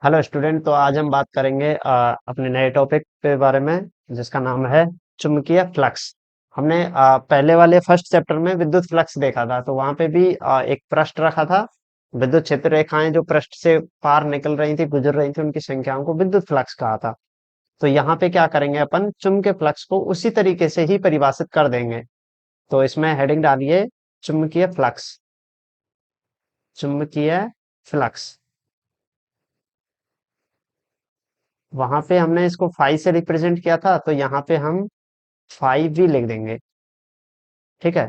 Hello student. तो आज हम बात करेंगे अपने नए टॉपिक के बारे में जिसका नाम है चुंबकीय फ्लक्स। हमने पहले वाले फर्स्ट चैप्टर में विद्युत फ्लक्स देखा था, तो वहां पे भी एक पृष्ठ रखा था। विद्युत क्षेत्र रेखाएं जो पृष्ठ से पार निकल रही थी, गुजर रही थी, उनकी संख्याओं को विद्युत फ्लक्स कहा था। तो यहाँ पे क्या करेंगे, अपन चुंबकीय फ्लक्स को उसी तरीके से ही परिभाषित कर देंगे। तो इसमें हेडिंग डालिए चुंबकीय फ्लक्स। चुंबकीय फ्लक्स। वहां पे हमने इसको फाई से रिप्रेजेंट किया था, तो यहाँ पे हम फाई भी लिख देंगे। ठीक है।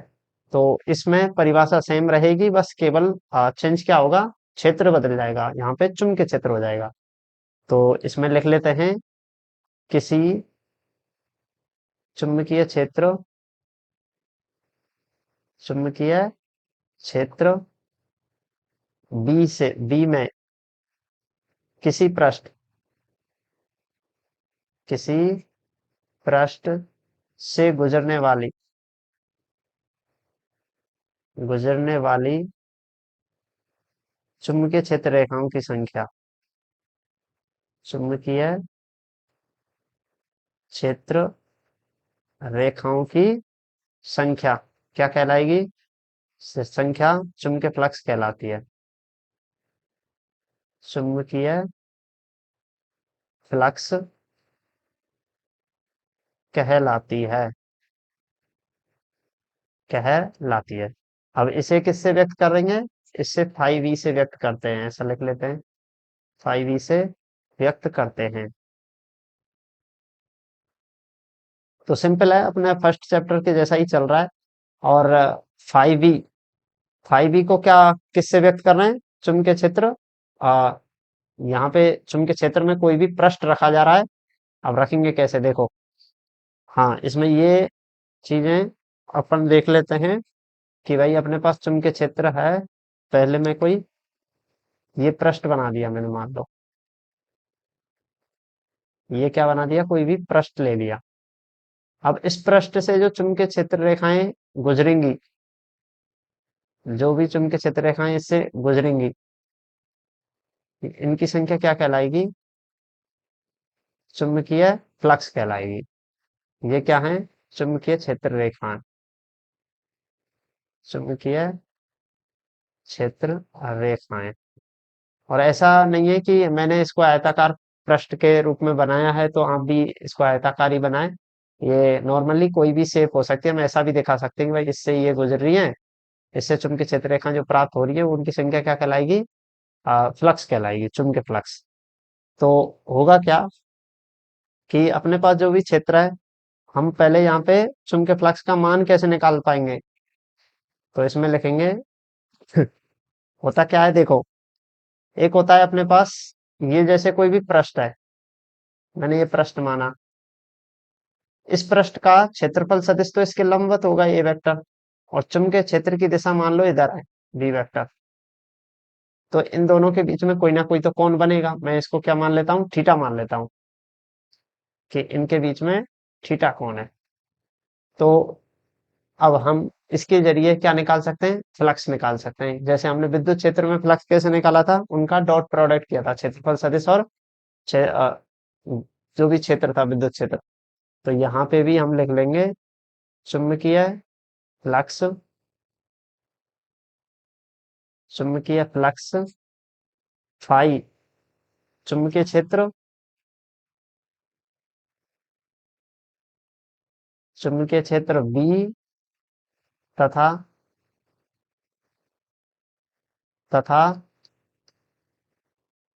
तो इसमें परिभाषा सेम रहेगी, बस केवल चेंज क्या होगा, क्षेत्र बदल जाएगा, यहाँ पे चुंबकीय क्षेत्र हो जाएगा। तो इसमें लिख लेते हैं किसी चुंबकीय क्षेत्र। चुंबकीय क्षेत्र बी में किसी पृष्ठ किसी पृष्ठ से गुजरने वाली चुंबकीय क्षेत्र रेखाओं की संख्या। चुंबकीय क्षेत्र रेखाओं की संख्या क्या कहलाएगी? संख्या चुंबकीय फ्लक्स कहलाती है। चुंबकीय फ्लक्स कहलाती है। कहलाती है। अब इसे किससे व्यक्त करेंगे? इससे फाइव ई से व्यक्त करते हैं, ऐसा लिख लेते हैं। फाइव ई से व्यक्त करते हैं। तो सिंपल है, अपने फर्स्ट चैप्टर के जैसा ही चल रहा है। और फाइव ई फाइव ई को क्या, किससे व्यक्त कर रहे हैं? चुंबकीय क्षेत्र। आ, यहाँ पे चुंबकीय क्षेत्र में कोई भी पृष्ठ रखा जा रहा है। अब रखेंगे कैसे, देखो। हाँ, इसमें ये चीजें अपन देख लेते हैं कि भाई अपने पास चुंबकीय क्षेत्र है। पहले में कोई ये पृष्ठ बना दिया मैंने, मान लो ये क्या बना दिया, कोई भी पृष्ठ ले लिया। अब इस पृष्ठ से जो चुंबकीय क्षेत्र रेखाएं गुजरेंगी, जो भी चुंबकीय क्षेत्र रेखाएं इससे गुजरेंगी, इनकी संख्या क्या कहलाएगी? चुंबकीय फ्लक्स कहलाएगी। ये क्या है? चुंबकीय क्षेत्र रेखाएं। चुंबकीय क्षेत्र रेखाएं। और ऐसा नहीं है कि मैंने इसको आयताकार पृष्ठ के रूप में बनाया है तो आप भी इसको आयताकार ही बनाएं। ये नॉर्मली कोई भी शेप हो सकती है। हम ऐसा भी दिखा सकते हैं कि भाई इससे ये गुजर रही है, इससे चुंबकीय क्षेत्र रेखा जो प्राप्त हो रही है उनकी संख्या क्या कहलाएगी? फ्लक्स कहलाएगी, चुंबकीय फ्लक्स। तो होगा क्या कि अपने पास जो भी क्षेत्र है, हम पहले यहाँ पे चुंबकीय फ्लक्स का मान कैसे निकाल पाएंगे? तो इसमें लिखेंगे होता क्या है, देखो। एक होता है अपने पास, ये जैसे कोई भी पृष्ठ है, मैंने ये पृष्ठ माना। इस पृष्ठ का क्षेत्रफल सदिश तो इसके लंबवत होगा, ए वेक्टर। और चुंबकीय क्षेत्र की दिशा मान लो इधर है, बी वेक्टर। तो इन दोनों के बीच में कोई ना कोई तो कोण बनेगा। मैं इसको क्या मान लेता हूँ, थीटा मान लेता हूँ कि इनके बीच में थीटा कोण है। तो अब हम इसके जरिए क्या निकाल सकते हैं? फ्लक्स निकाल सकते हैं। जैसे हमने विद्युत क्षेत्र में फ्लक्स कैसे निकाला था, उनका डॉट प्रोडक्ट किया था, क्षेत्रफल सदिश और जो भी क्षेत्र था विद्युत क्षेत्र। तो यहाँ पे भी हम लिख लेंगे चुंबकीय फ्लक्स। चुंबकीय फ्लक्स फाई चुंबकीय क्षेत्र। चुंबकीय क्षेत्र बी तथा तथा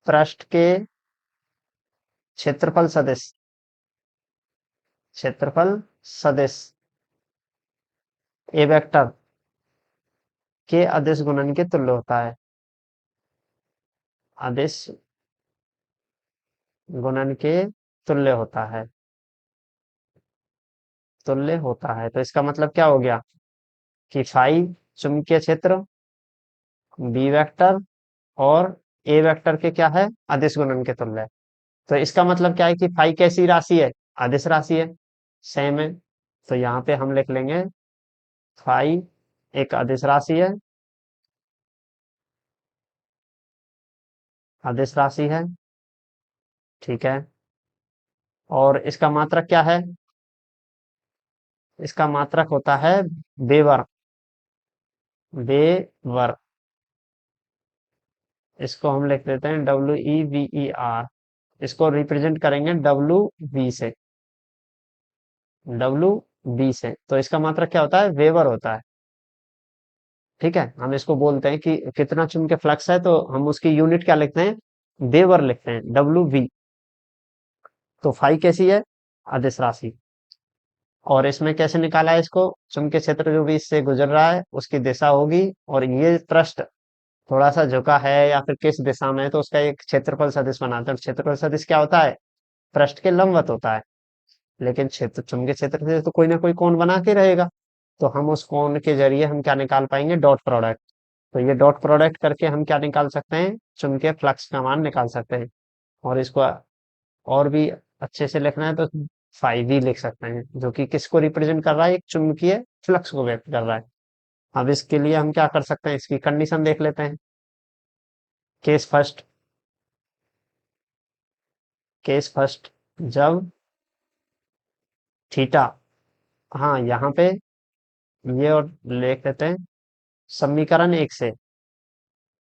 पृष्ठ के क्षेत्रफल सदिश। क्षेत्रफल सदिश ए वेक्टर के अदिश गुणन के तुल्य होता है। अदिश गुणन के तुल्य होता है। तुल्य होता है, तो इसका मतलब क्या हो गया कि फाई चुंबकीय क्षेत्र, बी वेक्टर और ए वेक्टर के क्या है, अदिश गुणन के तुल्य है। तो इसका मतलब क्या है कि फाई कैसी राशि है? अदिश राशि है। सेम है। तो यहाँ पे हम लिख लेंगे फाई एक अदिश राशि है। अदिश राशि है। ठीक है। और इसका मात्रक क्या है? इसका मात्रक होता है वेबर। वेबर। इसको हम लिख देते हैं WEVER। इसको रिप्रेजेंट करेंगे WV से। WV से, तो इसका मात्रक क्या होता है? वेबर होता है। ठीक है, हम इसको बोलते हैं कि कितना चुंबकीय फ्लक्स है, तो हम उसकी यूनिट क्या लिखते हैं? वेबर लिखते हैं, WV। तो फाई कैसी है? अदिश राशि। और इसमें कैसे निकाला है इसको? चुंबकीय क्षेत्र जो भी इससे गुजर रहा है उसकी दिशा होगी, और ये पृष्ठ थोड़ा सा झुका है या फिर किस दिशा में है, तो उसका एक क्षेत्रफल सदिश बनाते हैं। और क्षेत्रफल सदिश क्या होता है? पृष्ठ के लंबवत होता है। लेकिन क्षेत्र, चुंबकीय क्षेत्र से तो कोई ना कोई कोण बना के रहेगा, तो हम उस कोण के जरिए हम क्या निकाल पाएंगे? Dot product. तो ये डॉट प्रोडक्ट करके हम क्या निकाल सकते हैं? चुंबकीय फ्लक्स का मान निकाल सकते हैं। और इसको और भी अच्छे से लिखना है तो फाई भी लिख सकते हैं, जो कि किसको रिप्रेजेंट कर रहा है? एक चुंबकीय फ्लक्स को व्यक्त कर रहा है। अब इसके लिए हम क्या कर सकते हैं? इसकी कंडीशन देख लेते हैं। Case first. केस फर्स्ट, जब थीटा, हाँ यहाँ पे ये और लिख देते हैं समीकरण एक से।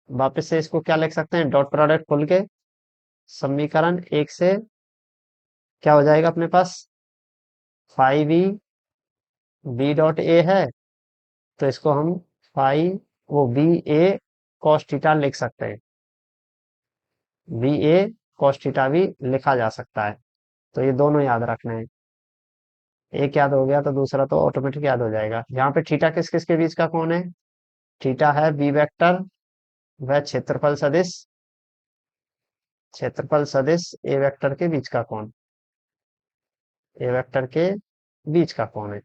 वापस से इसको क्या लिख सकते हैं? डॉट प्रोडक्ट खोल के समीकरण एक से क्या हो जाएगा अपने पास? Five B, B dot A है, तो इसको हम फाइव, वो बी ए कॉस थीटा लिख सकते हैं। बी ए कॉस थीटा भी लिखा जा सकता है। तो ये दोनों याद रखना है। एक याद हो गया तो दूसरा तो ऑटोमेटिक याद हो जाएगा। यहाँ पे थीटा किस किस के बीच का कोण है? थीटा है बी वेक्टर व क्षेत्रफल सदिश, क्षेत्रफल सदिश ए वेक्टर के बीच का कोण। ए वेक्टर के बीच का कोण है।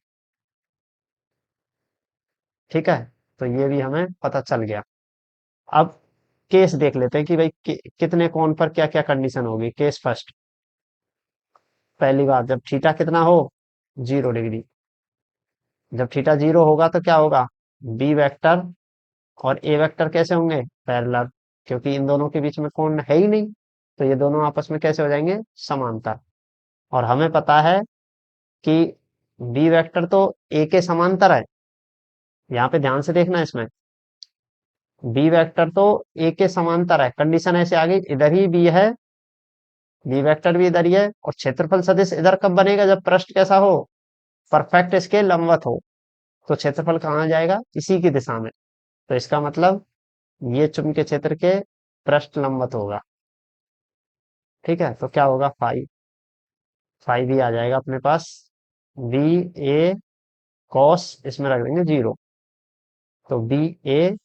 ठीक है, तो ये भी हमें पता चल गया। अब केस देख लेते हैं कि भाई कितने कोण पर क्या क्या कंडीशन होगी। केस फर्स्ट, पहली बात, जब थीटा कितना हो? 0 डिग्री। जब थीटा 0 होगा तो क्या होगा? बी वेक्टर और ए वेक्टर कैसे होंगे? पैरेलल, क्योंकि इन दोनों के बीच में कोण है ही नहीं, तो ये दोनों आपस में कैसे हो जाएंगे? समांतर। और हमें पता है कि बी वेक्टर तो ए के समांतर है। यहाँ पे ध्यान से देखना इसमें, बी वेक्टर तो ए के समांतर है। कंडीशन ऐसे आ गई, इधर ही बी है, बी वेक्टर भी इधर ही है, और क्षेत्रफल सदिश इधर कब बनेगा? जब पृष्ठ कैसा हो? परफेक्ट इसके लंबवत हो। तो क्षेत्रफल कहाँ जाएगा? इसी की दिशा में। तो इसका मतलब ये चुंबकीय क्षेत्र के पृष्ठ लंबवत होगा। ठीक है, तो क्या होगा? फाइव, फाइव भी आ जाएगा अपने पास। बी ए कॉस, इसमें रख देंगे 0, तो बी ए,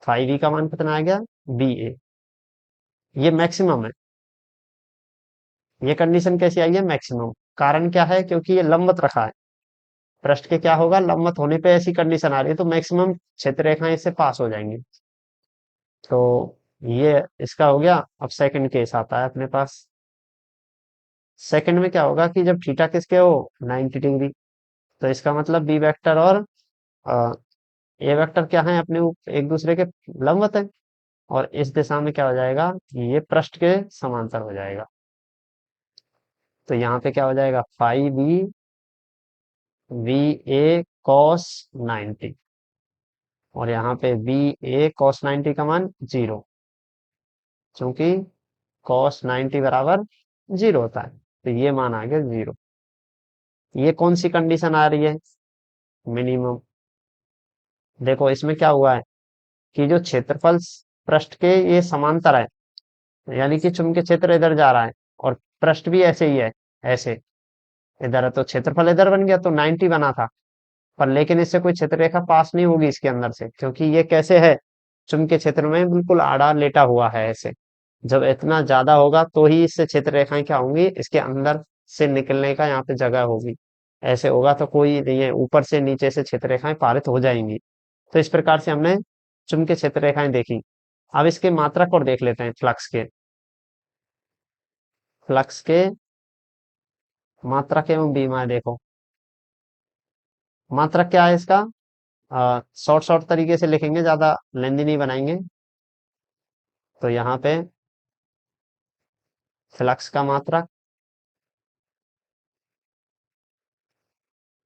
फाइव ई का मान कितना आ गया? बी ए। ये मैक्सिमम है। ये कंडीशन कैसी आई है? मैक्सिमम। कारण क्या है? क्योंकि ये लंबवत रखा है। पृष्ठ के क्या होगा? लंबवत होने पे ऐसी कंडीशन आ रही है, तो मैक्सिमम क्षेत्र रेखाएं इससे पास हो जाएंगी। तो ये इसका हो गया। अब सेकंड केस आता है अपने पास। सेकंड में क्या होगा कि जब थीटा किसके हो? 90 डिग्री। तो इसका मतलब बी वेक्टर और ए वेक्टर क्या है? अपने एक दूसरे के लंबवत है। और इस दिशा में क्या हो जाएगा? ये पृष्ठ के समांतर हो जाएगा। तो यहाँ पे क्या हो जाएगा? Five B, V A cos 90, और यहाँ पे बी ए कॉस 90 का मान 0, क्योंकि कॉस 90 बराबर 0 होता है। तो ये मान आ गया 0। ये कौन सी कंडीशन आ रही है? मिनिमम। देखो इसमें क्या हुआ है कि जो क्षेत्रफल पृष्ठ के ये समांतर है, यानी कि चुंबकीय क्षेत्र इधर जा रहा है, और पृष्ठ भी ऐसे ही है, ऐसे इधर है, तो क्षेत्रफल इधर बन गया, तो 90 बना था। पर लेकिन इससे कोई क्षेत्र रेखा पास नहीं होगी इसके अंदर से, क्योंकि ये कैसे है? चुंबकीय क्षेत्र में बिल्कुल आड़ा लेटा हुआ है ऐसे। जब इतना ज्यादा होगा तो ही इससे क्षेत्र रेखाएं क्या होंगी? इसके अंदर से निकलने का यहाँ पे जगह होगी। ऐसे होगा तो कोई नहीं है, ऊपर से नीचे से क्षेत्र रेखाएं पारित हो जाएंगी। तो इस प्रकार से हमने चुंबकीय क्षेत्र रेखाएं देखी। अब इसके मात्रक और देख लेते हैं, फ्लक्स के। फ्लक्स के मात्रक एवं विमा देखो। मात्रक क्या है इसका? शॉर्ट शॉर्ट तरीके से लिखेंगे, ज्यादा लेंदी नहीं बनाएंगे। तो यहाँ पे फ्लक्स का मात्रक।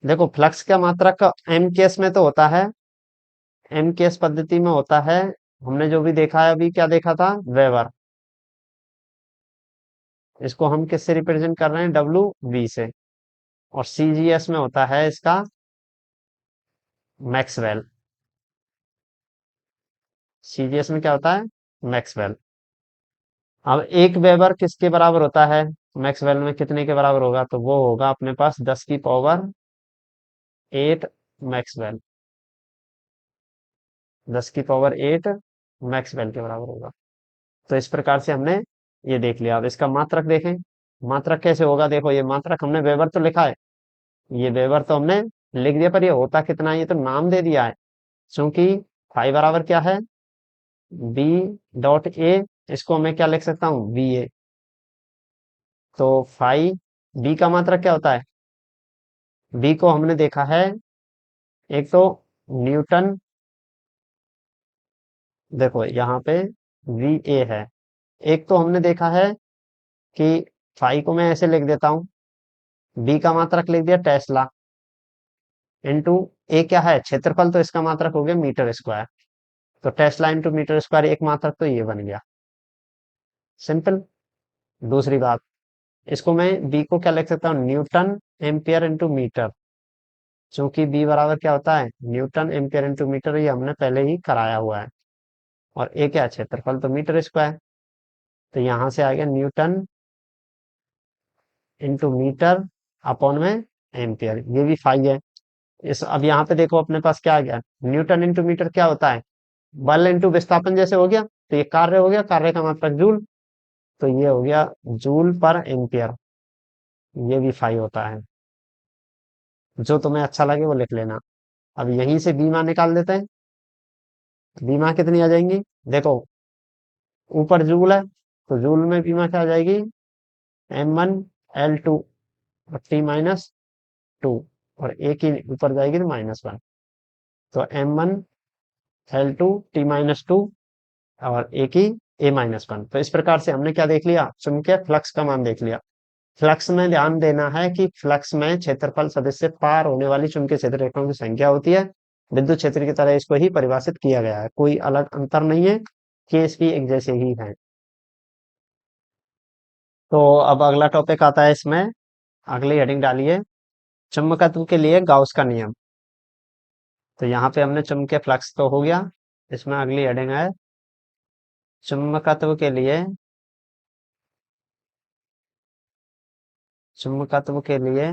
देखो फ्लक्स का मात्रक एम केस में तो होता है, एम केस पद्धति में होता है। हमने जो भी देखा है अभी, क्या देखा था, वेबर। इसको हम किससे रिप्रेजेंट कर रहे हैं, डब्ल्यू वी से। और सीजीएस में होता है इसका मैक्सवेल। सीजीएस में क्या होता है, मैक्सवेल। अब एक वेबर किसके बराबर होता है, मैक्सवेल में कितने के बराबर होगा, तो वो होगा अपने पास 10 की पावर 8 मैक्सवेल। 10 की पावर 8 मैक्सवेल के बराबर होगा। तो इस प्रकार से हमने ये देख लिया। अब इसका मात्रक देखें, मात्रक कैसे होगा। देखो ये मात्रक हमने वेबर तो लिखा है, ये वेबर तो हमने लिख दिया, पर ये होता कितना है ये तो नाम दे दिया है। क्योंकि फाई बराबर क्या है, बी डॉट ए। इसको मैं क्या लिख सकता हूँ, बी ए। तो फाई बी का मात्रक क्या होता है, बी को हमने देखा है, एक तो न्यूटन। देखो यहाँ पे वी ए है। एक तो हमने देखा है कि फाई को मैं ऐसे लिख देता हूँ, बी का मात्रक लिख दिया टेस्ला, इंटू ए क्या है, क्षेत्रफल, तो इसका मात्रक हो गया मीटर स्क्वायर। तो टेस्ला इंटू मीटर स्क्वायर एक मात्रक तो ये बन गया, सिंपल। दूसरी बात, इसको मैं बी को क्या लिख सकता हूँ, न्यूटन एम्पियर इंटू मीटर। चूंकि बी बराबर क्या होता है, न्यूटन एम्पियर इंटू मीटर, ये हमने पहले ही कराया हुआ है। और ए क्या है, क्षेत्रफल, तो मीटर स्क्वायर। तो यहां से आ गया न्यूटन इंटू मीटर अपॉन में एम्पियर, ये भी फाई है। इस अब यहाँ पे देखो अपने पास क्या आ गया, न्यूटन इंटू मीटर क्या होता है, बल इंटू विस्थापन जैसे हो गया। तो ये कार्य हो गया, कार्य का मात्रक जूल। तो ये हो गया जूल पर एम्पियर, ये भी फाई होता है। जो तुम्हें अच्छा लगे वो लिख लेना। अब यहीं से बीमा निकाल देते हैं। बीमा कितनी आ जाएंगी, देखो ऊपर जूल है, तो जूल में बीमा क्या आ जाएगी, M1 L2 और T-2। और एक ही ऊपर जाएगी तो -1। तो M1 L2 T-2 और एक ही A-1। तो इस प्रकार से हमने क्या देख लिया, चुंबकीय फ्लक्स का मान देख लिया। फ्लक्स में ध्यान देना है कि फ्लक्स में क्षेत्रफल सदिश से पार होने वाली चुंबकीय क्षेत्र रेखाओं की संख्या होती है। विद्युत क्षेत्र की तरह इसको ही परिभाषित किया गया है, कोई अलग अंतर नहीं है, केस भी एक जैसे ही है। तो अब अगला टॉपिक आता है इसमें, अगली हेडिंग डालिए, चुंबकत्व के लिए गाउस का नियम। तो यहाँ पे हमने चुंबकीय फ्लक्स तो हो गया, इसमें अगली हेडिंग है चुंबकत्व के लिए, चुंबकत्व के लिए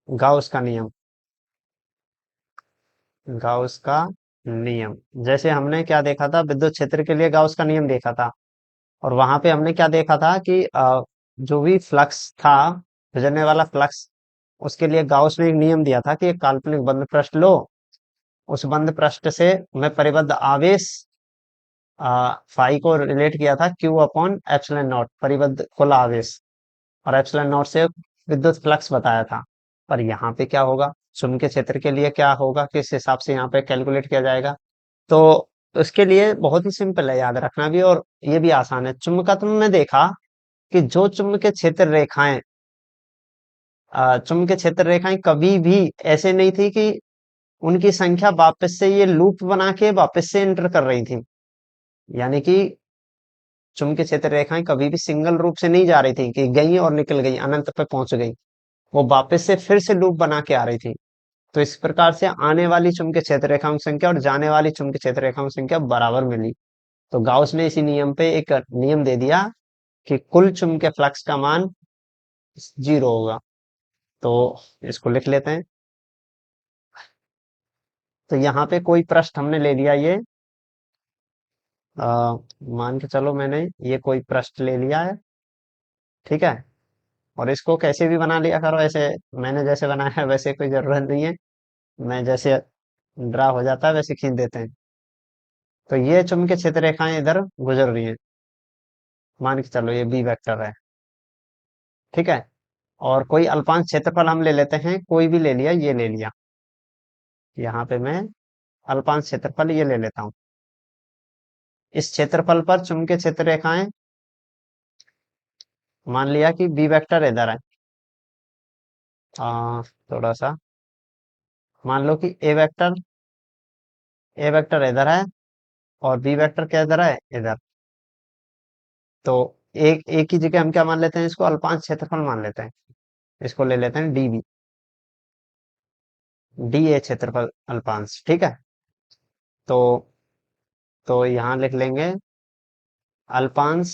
गाउस का नियम। गाउस का नियम, जैसे हमने क्या देखा था, विद्युत क्षेत्र के लिए गाउस का नियम देखा था। और वहां पे हमने क्या देखा था कि जो भी फ्लक्स था, गुजरने वाला फ्लक्स, उसके लिए गाउस ने एक नियम दिया था कि एक काल्पनिक बंद पृष्ठ लो, उस बंद पृष्ठ से मैं परिबद्ध आवेश फाई को रिलेट किया था क्यू अपॉन एप्सिलॉन नॉट, परिबद्ध कुल आवेश, और एप्सिलॉन नॉट से विद्युत फ्लक्स बताया था। पर यहाँ पे क्या होगा, चुंबकीय क्षेत्र के लिए क्या होगा, किस हिसाब से यहाँ पे कैलकुलेट किया जाएगा। तो उसके लिए बहुत ही सिंपल है, याद रखना भी और ये भी आसान है। चुंबकत्व में देखा कि जो चुंबकीय क्षेत्र रेखाएं, चुंबकीय क्षेत्र रेखाएं कभी भी ऐसे नहीं थी कि उनकी संख्या वापस से ये लूप बना के वापस से एंटर कर रही थी। यानी कि चुंबकीय क्षेत्र रेखाएं कभी भी सिंगल रूप से नहीं जा रही थी कि गई और निकल गई, अनंत पे पहुंच गई, वो वापस से फिर से लूप बना के आ रही थी। तो इस प्रकार से आने वाली चुंबकीय क्षेत्र रेखाओं की संख्या और जाने वाली चुंबकीय क्षेत्र रेखाओं की संख्या बराबर मिली। तो गाउस ने इसी नियम पे एक नियम दे दिया कि कुल चुंबकीय फ्लक्स का मान 0 होगा। तो इसको लिख लेते हैं। तो यहाँ पे कोई पृष्ठ हमने ले लिया, ये मान के चलो मैंने ये कोई पृष्ठ ले लिया है, ठीक है। और इसको कैसे भी बना लिया करो, ऐसे मैंने जैसे बनाया है वैसे कोई जरूरत नहीं है, मैं जैसे ड्रा हो जाता है वैसे खींच देते हैं। तो ये चुंबकीय क्षेत्र रेखाएं इधर गुजर रही हैं, मान के चलो ये बी वेक्टर है, ठीक है। और कोई अल्पांश क्षेत्रफल हम ले लेते हैं, कोई भी ले लिया, ये ले लिया, यहाँ पे मैं अल्पांश क्षेत्रफल ये ले लेता हूँ। इस क्षेत्रफल पर चुंबकीय क्षेत्र रेखाएं मान लिया कि बी वेक्टर इधर है। थोड़ा सा मान लो कि ए वेक्टर इधर है और बी वेक्टर क्या इधर है, इधर। तो एक एक की जगह हम क्या मान लेते हैं, इसको अल्पांश क्षेत्रफल मान लेते हैं। इसको ले लेते हैं डीबी, डी ए क्षेत्रफल अल्पांश, ठीक है। तो यहाँ लिख लेंगे अल्पांश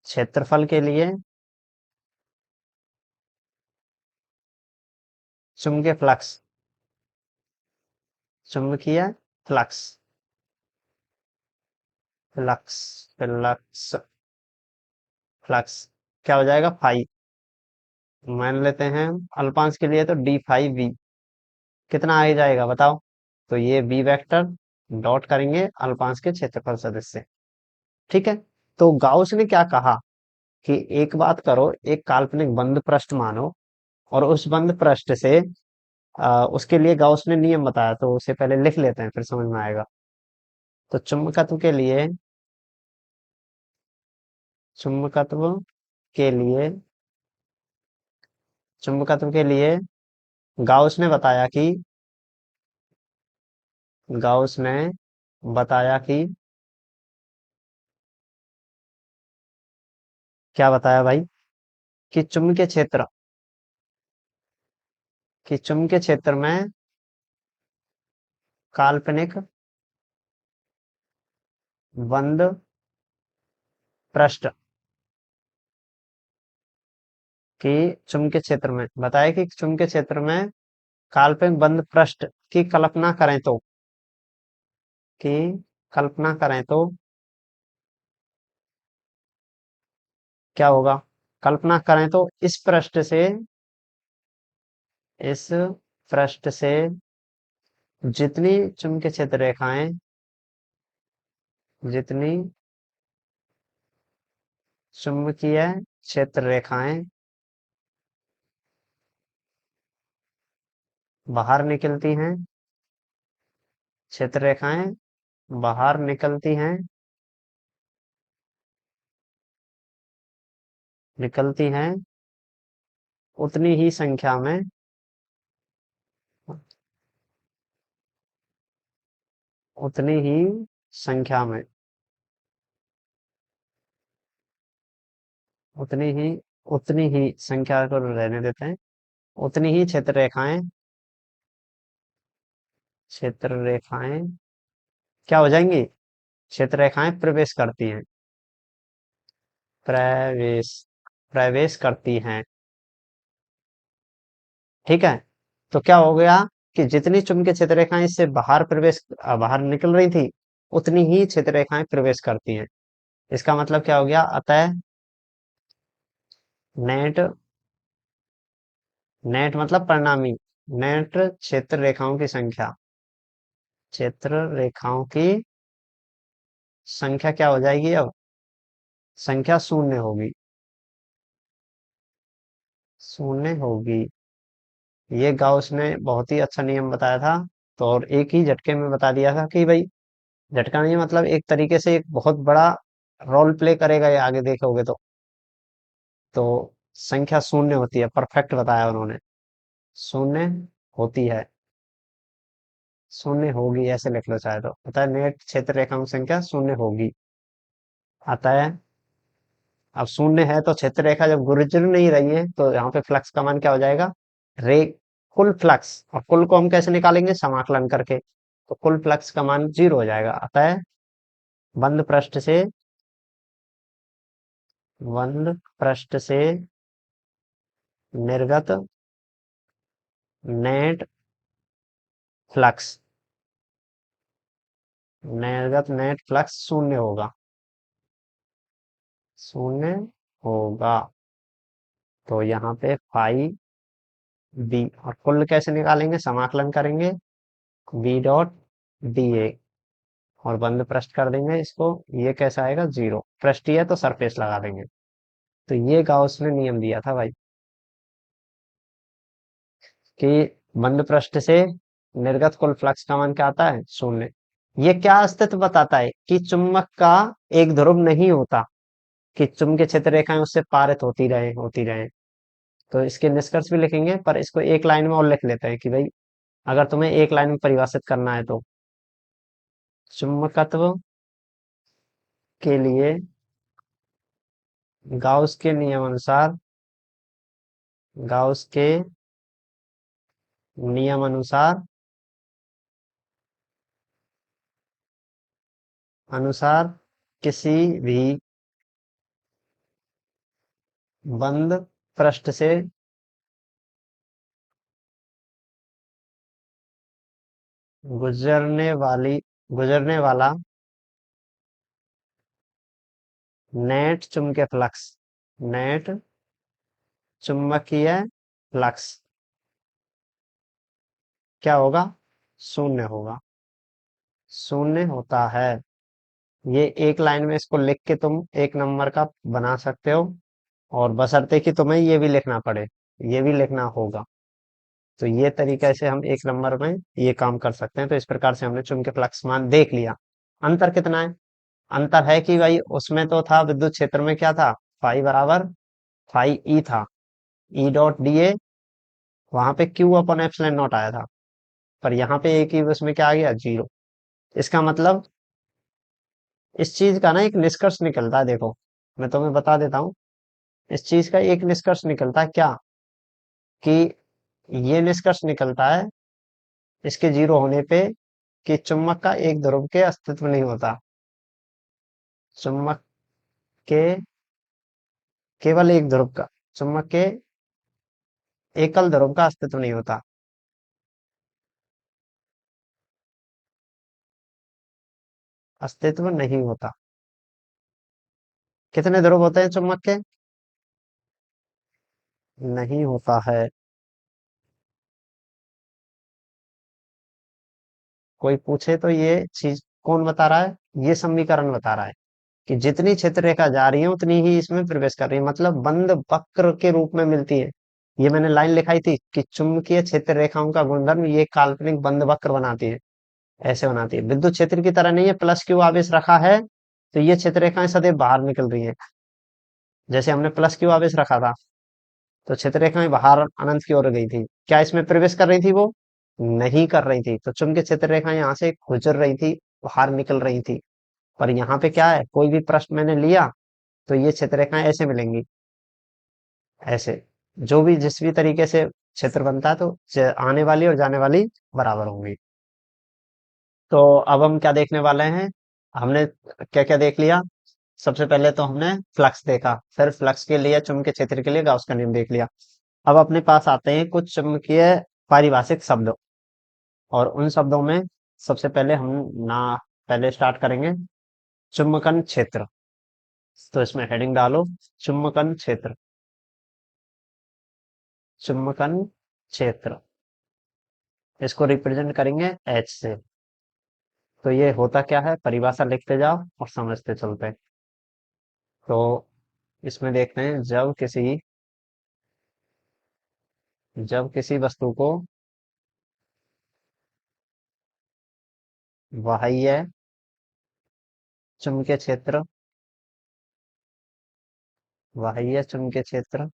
क्षेत्रफल के लिए चुंबकीय फ्लक्स, चुंबकीय फ्लक्स, फ्लक्स, फ्लक्स, फ्लक्स क्या हो जाएगा, फाई। मान लेते हैं अल्पांश के लिए तो डी फाई वी, कितना आ जाएगा बताओ। तो ये बी वेक्टर डॉट करेंगे अल्पांश के क्षेत्रफल सदिश से, ठीक है। तो गाउस ने क्या कहा कि एक बात करो, एक काल्पनिक बंद पृष्ठ मानो और उस बंद पृष्ठ से उसके लिए गाउस ने नियम बताया, तो उसे पहले लिख लेते हैं फिर समझ में आएगा। तो चुंबकत्व के लिए चुंबकत्व के लिए गाउस ने बताया कि गाउस ने बताया कि क्या बताया भाई, कि चुंबकीय क्षेत्र, कि चुंबकीय क्षेत्र में काल्पनिक बंद पृष्ठ की चुंबकीय क्षेत्र में बताया कि चुंबकीय क्षेत्र में काल्पनिक बंद पृष्ठ की कल्पना करें तो, की कल्पना करें तो क्या होगा। कल्पना करें तो इस पृष्ठ से जितनी चुंबकीय क्षेत्र रेखाएं, जितनी चुंबकीय क्षेत्र रेखाएं बाहर निकलती हैं, क्षेत्र रेखाएं बाहर निकलती हैं उतनी ही संख्या में, उतनी ही संख्या में, उतनी ही उतनी ही संख्या को रहने देते हैं, उतनी ही क्षेत्र रेखाएं क्या हो जाएंगी, क्षेत्र रेखाएं प्रवेश करती हैं, प्रवेश प्रवेश करती हैं, ठीक है। तो क्या हो गया कि जितनी चुंबकीय क्षेत्र रेखाएं इससे बाहर निकल रही थी, उतनी ही क्षेत्र रेखाएं प्रवेश करती हैं। इसका मतलब क्या हो गया, अतः नेट नेट मतलब परिणामी, नेट क्षेत्र रेखाओं की संख्या, क्षेत्र रेखाओं की संख्या क्या हो जाएगी अब, संख्या शून्य होगी, शून्य होगी। ये गाउस ने बहुत ही अच्छा नियम बताया था। तो और एक ही झटके में बता दिया था कि भाई, झटका नहीं मतलब एक तरीके से एक बहुत बड़ा रोल प्ले करेगा ये, आगे देखोगे तो संख्या शून्य होती है, परफेक्ट बताया उन्होंने, शून्य होती है, शून्य होगी ऐसे लिख लो चाहे तो, अतः नेट क्षेत्र रेखाओं की संख्या शून्य होगी। अतः अब शून्य है तो क्षेत्र रेखा जब गुजर नहीं रही है तो यहाँ पे फ्लक्स का मान क्या हो जाएगा, रे कुल फ्लक्स, और कुल को हम कैसे निकालेंगे, समाकलन करके, तो कुल फ्लक्स का मान 0 हो जाएगा। अतः बंद पृष्ठ से बंद पृष्ठ से निर्गत नेट फ्लक्स, नेट फ्लक्स शून्य होगा, शून्य होगा। तो यहाँ पे फाई बी, और कुल कैसे निकालेंगे, समाकलन करेंगे बी डॉट डी ए, और बंद पृष्ठ कर देंगे इसको, ये कैसा आएगा, 0, पृष्ठीय है तो सरफेस लगा देंगे। तो ये गाउस ने नियम दिया था भाई, कि बंद पृष्ठ से निर्गत कुल फ्लक्स का मान क्या आता है, शून्य। ये क्या अस्तित्व बताता है कि चुंबक का एक ध्रुव नहीं होता, कि चुंबकीय क्षेत्र रेखाएं उससे पारित होती रहे। तो इसके निष्कर्ष भी लिखेंगे, पर इसको एक लाइन में और लिख लेते हैं कि भाई अगर तुम्हें एक लाइन में परिभाषित करना है तो चुंबकत्व के लिए गाउस के नियमानुसार गाउस के नियमानुसार अनुसार किसी भी बंद पृष्ठ से गुजरने वाली गुजरने वाला नेट चुंबकीय फ्लक्स नेट चुंबकीय फ्लक्स क्या होगा? शून्य होगा। शून्य होता है। ये एक लाइन में इसको लिख के तुम एक नंबर का बना सकते हो, और बशर्ते कि तुम्हें ये भी लिखना पड़े, ये भी लिखना होगा। तो ये तरीके से हम एक नंबर में ये काम कर सकते हैं। तो इस प्रकार से हमने चुंबकीय फ्लक्स मान देख लिया। अंतर कितना है? अंतर है कि भाई उसमें तो था विद्युत क्षेत्र में क्या था, फाई बराबर फाई ई था, ई डॉट डी ए, वहां पे क्यू अपॉन एप्सिलॉन नॉट आया था। पर यहाँ पे एक ही उसमें क्या आ गया, जीरो। इसका मतलब इस चीज का ना एक निष्कर्ष निकलता है, देखो मैं तुम्हें बता देता हूँ। इस चीज का एक निष्कर्ष निकलता है क्या, कि ये निष्कर्ष निकलता है इसके जीरो होने पे कि चुम्बक का एक ध्रुव के अस्तित्व नहीं होता। चुम्बक के केवल एक ध्रुव का चुम्बक के एकल ध्रुव का अस्तित्व नहीं होता। अस्तित्व नहीं होता। कितने ध्रुव होते हैं चुम्बक के? नहीं होता है। कोई पूछे तो ये चीज कौन बता रहा है? ये समीकरण बता रहा है कि जितनी क्षेत्र रेखा जा रही है उतनी ही इसमें प्रवेश कर रही है, मतलब बंद वक्र के रूप में मिलती है। ये मैंने लाइन लिखाई थी कि चुंबकीय क्षेत्र रेखाओं का गुणधर्म ये काल्पनिक बंद वक्र बनाती है। ऐसे बनाती है, विद्युत क्षेत्र की तरह नहीं है, प्लस क्यू आवेश रखा है तो ये क्षेत्र रेखाएं सदैव बाहर निकल रही है। जैसे हमने प्लस क्यू आवेश रखा था तो क्षेत्र रेखाएं बाहर अनंत की ओर गई थी, क्या इसमें प्रवेश कर रही थी? वो नहीं कर रही थी। तो चुंबकीय क्षेत्र रेखाएं यहाँ से गुजर रही थी, बाहर निकल रही थी। पर यहाँ पे क्या है, कोई भी प्रश्न मैंने लिया तो ये क्षेत्र रेखाएं ऐसे मिलेंगी, ऐसे। जो भी जिस भी तरीके से क्षेत्र बनता है तो आने वाली और जाने वाली बराबर होंगी। तो अब हम क्या देखने वाले हैं? हमने क्या क्या देख लिया? सबसे पहले तो हमने फ्लक्स देखा, फिर फ्लक्स के लिए चुंबकीय क्षेत्र के लिए गाउस का नियम देख लिया। अब अपने पास आते हैं कुछ चुंबकीय पारिभाषिक शब्द, और उन शब्दों में सबसे पहले हम ना पहले स्टार्ट करेंगे चुंबकन क्षेत्र। तो इसमें हेडिंग डालो चुंबकन क्षेत्र। चुंबकन क्षेत्र इसको रिप्रेजेंट करेंगे एच से। तो ये होता क्या है, परिभाषा लिखते जाओ और समझते चलते हैं। तो इसमें देखते हैं जब किसी वस्तु को बाह्य चुंबकीय क्षेत्र बाह्य चुंबकीय क्षेत्र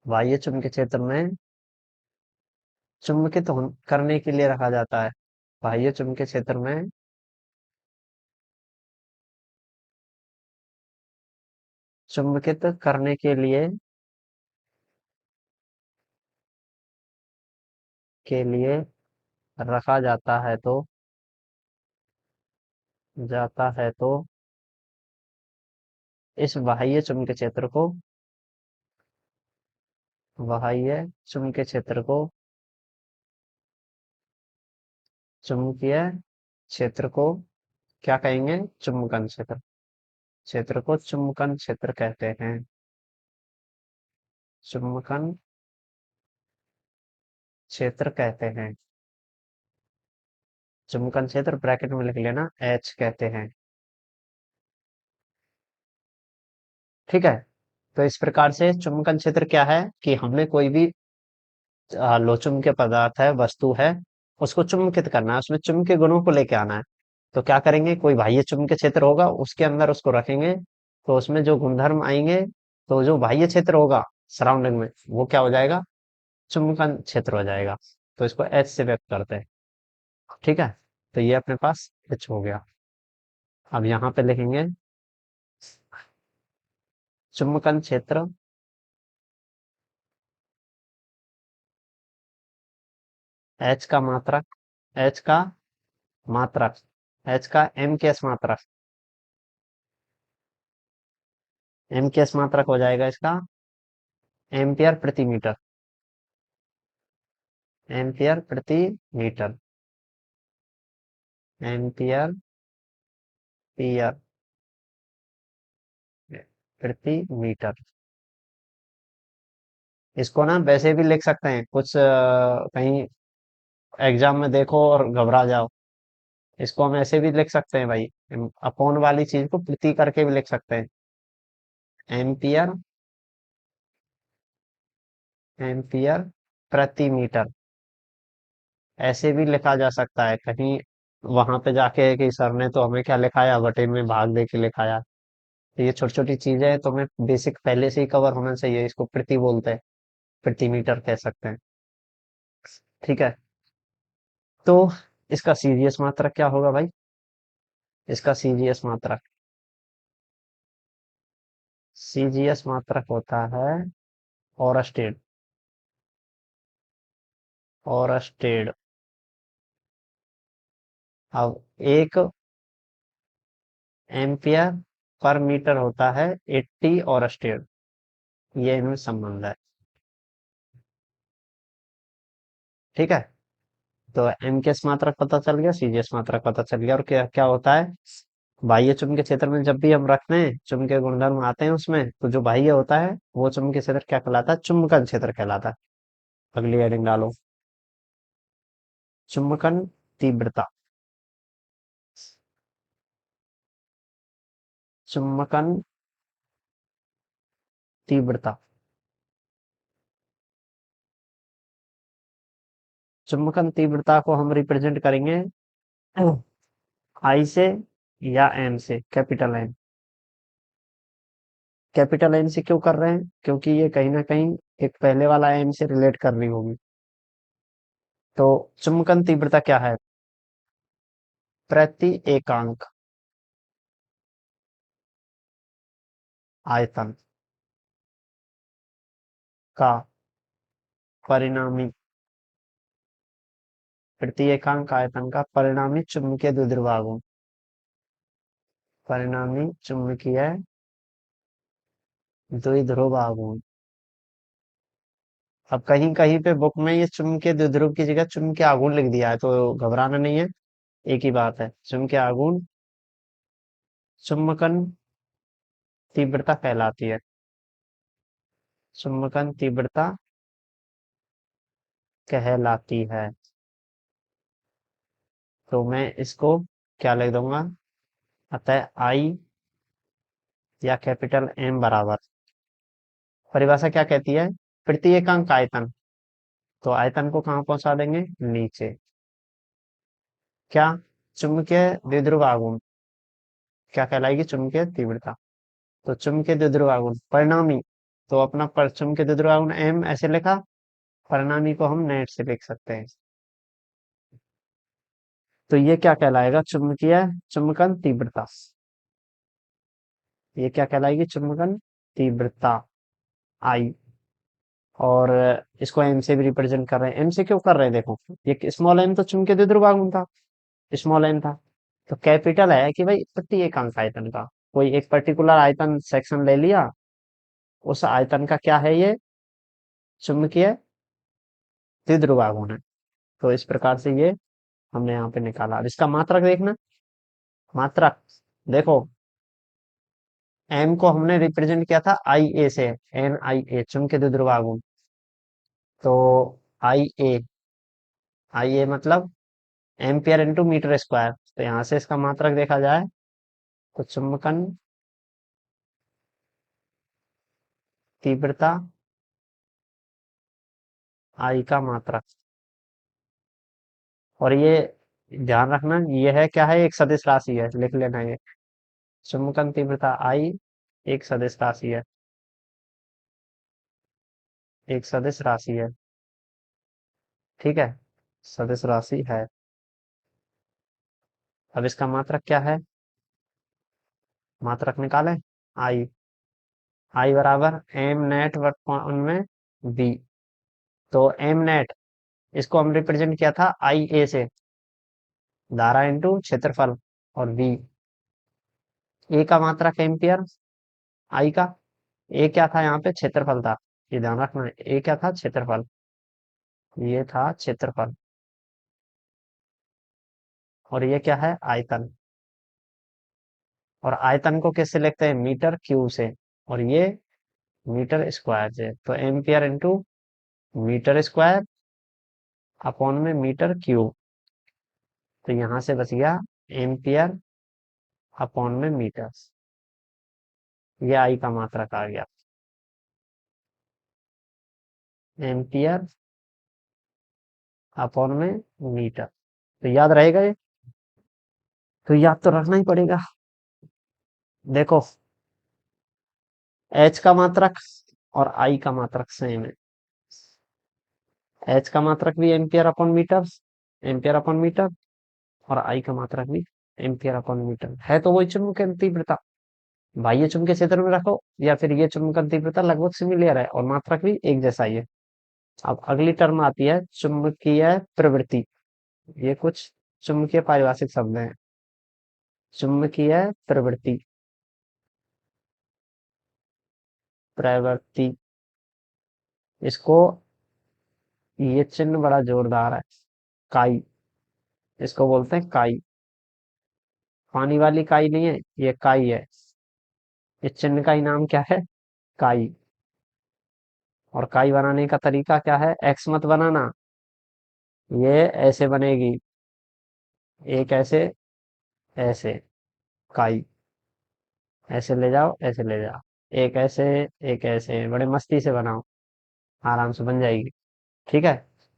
बाह्य चुंबकीय क्षेत्र में चुंबकित करने के लिए रखा जाता है। बाह्य चुंबकीय क्षेत्र में चुंबकित करने के लिए रखा जाता है तो इस बाह्य चुंबकीय क्षेत्र को चुंबकीय क्षेत्र को क्या कहेंगे? चुंबकन क्षेत्र। क्षेत्र को चुंबकन क्षेत्र कहते हैं। चुंबकन क्षेत्र कहते हैं। चुंबकन क्षेत्र ब्रैकेट में लिख लेना, एच कहते हैं। ठीक है। तो इस प्रकार से चुंबकन क्षेत्र क्या है, कि हमने कोई भी लोचुंबकीय पदार्थ है, वस्तु है, उसको चुंबकित करना है, उसमें चुंबकीय गुणों को लेके आना है। तो क्या करेंगे, कोई बाह्य चुंबकीय क्षेत्र होगा उसके अंदर उसको रखेंगे, तो उसमें जो गुणधर्म आएंगे, तो जो बाह्य क्षेत्र होगा सराउंडिंग में, वो क्या हो जाएगा, चुंबकन क्षेत्र हो जाएगा। तो इसको एच से व्यक्त करते हैं। ठीक है, तो ये अपने पास एच हो गया। अब यहाँ पे लिखेंगे चुंबकन क्षेत्र एच का मात्रक, एच का मात्रक, एच का एम के एस मात्रक, एम के एस मात्रक हो जाएगा इसका एम्पियर प्रति मीटर, एम्पियर प्रति मीटर, एम्पियर पियर प्रति मीटर। इसको ना वैसे भी लिख सकते हैं, कुछ कहीं एग्जाम में देखो और घबरा जाओ, इसको हम ऐसे भी लिख सकते हैं भाई, अपॉन वाली चीज को प्रति करके भी लिख सकते हैं। एम्पियर, एम्पियर प्रति मीटर, ऐसे भी लिखा जा सकता है। कहीं वहां पे जाके कि सर ने तो हमें क्या लिखाया, बटे में भाग दे के लिखाया। तो ये छोटी छोटी चीजें हैं, तो हमें बेसिक पहले से ही कवर होना चाहिए। इसको प्रति बोलते हैं, प्रति मीटर कह सकते हैं। ठीक है, तो इसका सीजीएस मात्रक क्या होगा भाई, इसका सीजीएस मात्रक, सीजीएस मात्रक होता है ओरस्टेड, ओरस्टेड। अब एक एम्पियर पर मीटर होता है 80 ओरस्टेड, ये इनमें संबंध है। ठीक है, तो एम के एस मात्रक पता चल गया, सीजीएस मात्रक पता चल गया। और क्या क्या होता है, बाह्य चुंबकीय क्षेत्र में जब भी हम रखते हैं, चुंबकीय गुणधर्म आते हैं उसमें, तो जो बाह्य होता है वो चुंबकीय क्षेत्र क्या कहलाता है, चुंबकन क्षेत्र कहलाता है। अगली हेडिंग डालो, चुंबकन तीव्रता, चुंबकन तीव्रता, चुंबकन तीव्रता को हम रिप्रेजेंट करेंगे आई से या एम से, कैपिटल एम। कैपिटल एम से क्यों कर रहे हैं, क्योंकि ये कहीं ना कहीं एक पहले वाला एम से रिलेट करनी होगी। तो चुंबकन तीव्रता क्या है, प्रति एकांक आयतन का परिणामी, प्रति एकांक आयतन का परिणामी चुंबकीय द्विध्रुव आघूर्ण, परिणामी चुंबकीय द्विध्रुव आघूर्ण। अब कहीं कहीं पे बुक में ये चुंबकीय द्विध्रुव की जगह चुंबकीय आघूर्ण लिख दिया है, तो घबराना नहीं है, एक ही बात है, चुंबकीय आघूर्ण चुंबकन तीव्रता कहलाती है, चुंबकन तीव्रता कहलाती है। तो मैं इसको क्या लिख दूंगा, अतः आई या कैपिटल एम बराबर, परिभाषा क्या कहती है, प्रति एकांक आयतन, तो आयतन को कहाँ पहुंचा देंगे, नीचे। क्या, चुंबकीय द्विध्रुव आघूर्ण क्या कहलाएगी, चुंबकीय तीव्रता। तो चुंबकीय द्विध्रुव आघूर्ण परिणामी, तो अपना पर चुंबकीय द्विध्रुव आघूर्ण एम ऐसे लिखा, परिणामी को हम नेट से लिख सकते हैं। तो ये क्या कहलाएगा, चुंबकीय चुंबकन तीव्रता, ये क्या कहलाएगी, चुंबकन तीव्रता आई। और इसको एम से भी रिप्रेजेंट कर रहे हैं, एम से क्यों कर रहे हैं, देखो ये स्मॉल एम तो चुंबकीय द्विध्रुव आघूर्ण था, स्मॉल एम था। तो कैपिटल है कि भाई प्रति एकांक आयतन का, कोई एक पर्टिकुलर आयतन सेक्शन ले लिया, उस आयतन का क्या है ये, चुंबकीय द्विध्रुव आघूर्ण है। तो इस प्रकार से ये हमने यहाँ पे निकाला। अब इसका मात्रक देखना, मात्रक देखो, एम को हमने रिप्रेजेंट किया था आई ए से, एन आई ए चुंबकीय द्विध्रुव आघूर्ण। तो आई ए, आई ए मतलब एम्पियर इंटू मीटर स्क्वायर। तो यहाँ से इसका मात्रक देखा जाए तो चुंबकन तीव्रता आई का मात्रक, और ये ध्यान रखना, ये है क्या है, एक सदिश राशि है, लिख लेना ये। चुंबकन तीव्रता आई एक सदिश राशि है, एक सदिश राशि है। ठीक है, सदिश राशि है। अब इसका मात्रक क्या है, मात्रक निकालें। आई, आई बराबर एम नेट वर्ग में बी। तो एम नेट, इसको हम रिप्रेजेंट किया था आई ए से, धारा इंटू क्षेत्रफल। और बी, ए का मात्रक एम्पियर, आई का, ए क्या था यहाँ पे, क्षेत्रफल था। ये ध्यान रखना, ए क्या था, क्षेत्रफल। ये था क्षेत्रफल। और ये क्या है, आयतन। और आयतन को किससे लिखते हैं, मीटर क्यूब से। और ये मीटर स्क्वायर से। तो ampere into metre square upon में मीटर क्यूब। तो यहां से बच गया एम्पियर अपॉन में मीटर। ये आई का मात्रक आ गया, एम्पियर अपॉन में मीटर। तो याद रहेगा ये, तो याद तो रखना ही पड़ेगा। देखो, एच का मात्रक और आई का मात्रक सेम है। एच का मात्रक भी ampere upon metre, ampere upon metre. और आई का मात्रक भी एम्पियर अपॉन मीटर है। तो वही चुंबकन तीव्रता, बाह्य चुंबकीय क्षेत्र में रखो या फिर ये चुंबकन तीव्रता लगभग सिमिलर है और मात्रक भी एक जैसा ही है। अब अगली टर्म आती है चुंबकीय प्रवृत्ति। ये कुछ चुंबकीय पारिभाषिक शब्द हैं। चुंबकीय प्रवृत्ति, प्रवृत्ति, इसको, ये चिन्ह बड़ा जोरदार है, काई, इसको बोलते हैं काई। पानी वाली काई नहीं है, ये काई है। इस चिन्ह का ही नाम क्या है, काई। और काई बनाने का तरीका क्या है, एक्स मत बनाना, ये ऐसे बनेगी, एक ऐसे, ऐसे, काई। ऐसे ले जाओ, ऐसे ले जाओ, एक ऐसे, एक ऐसे, बड़े मस्ती से बनाओ, आराम से बन जाएगी। ठीक है,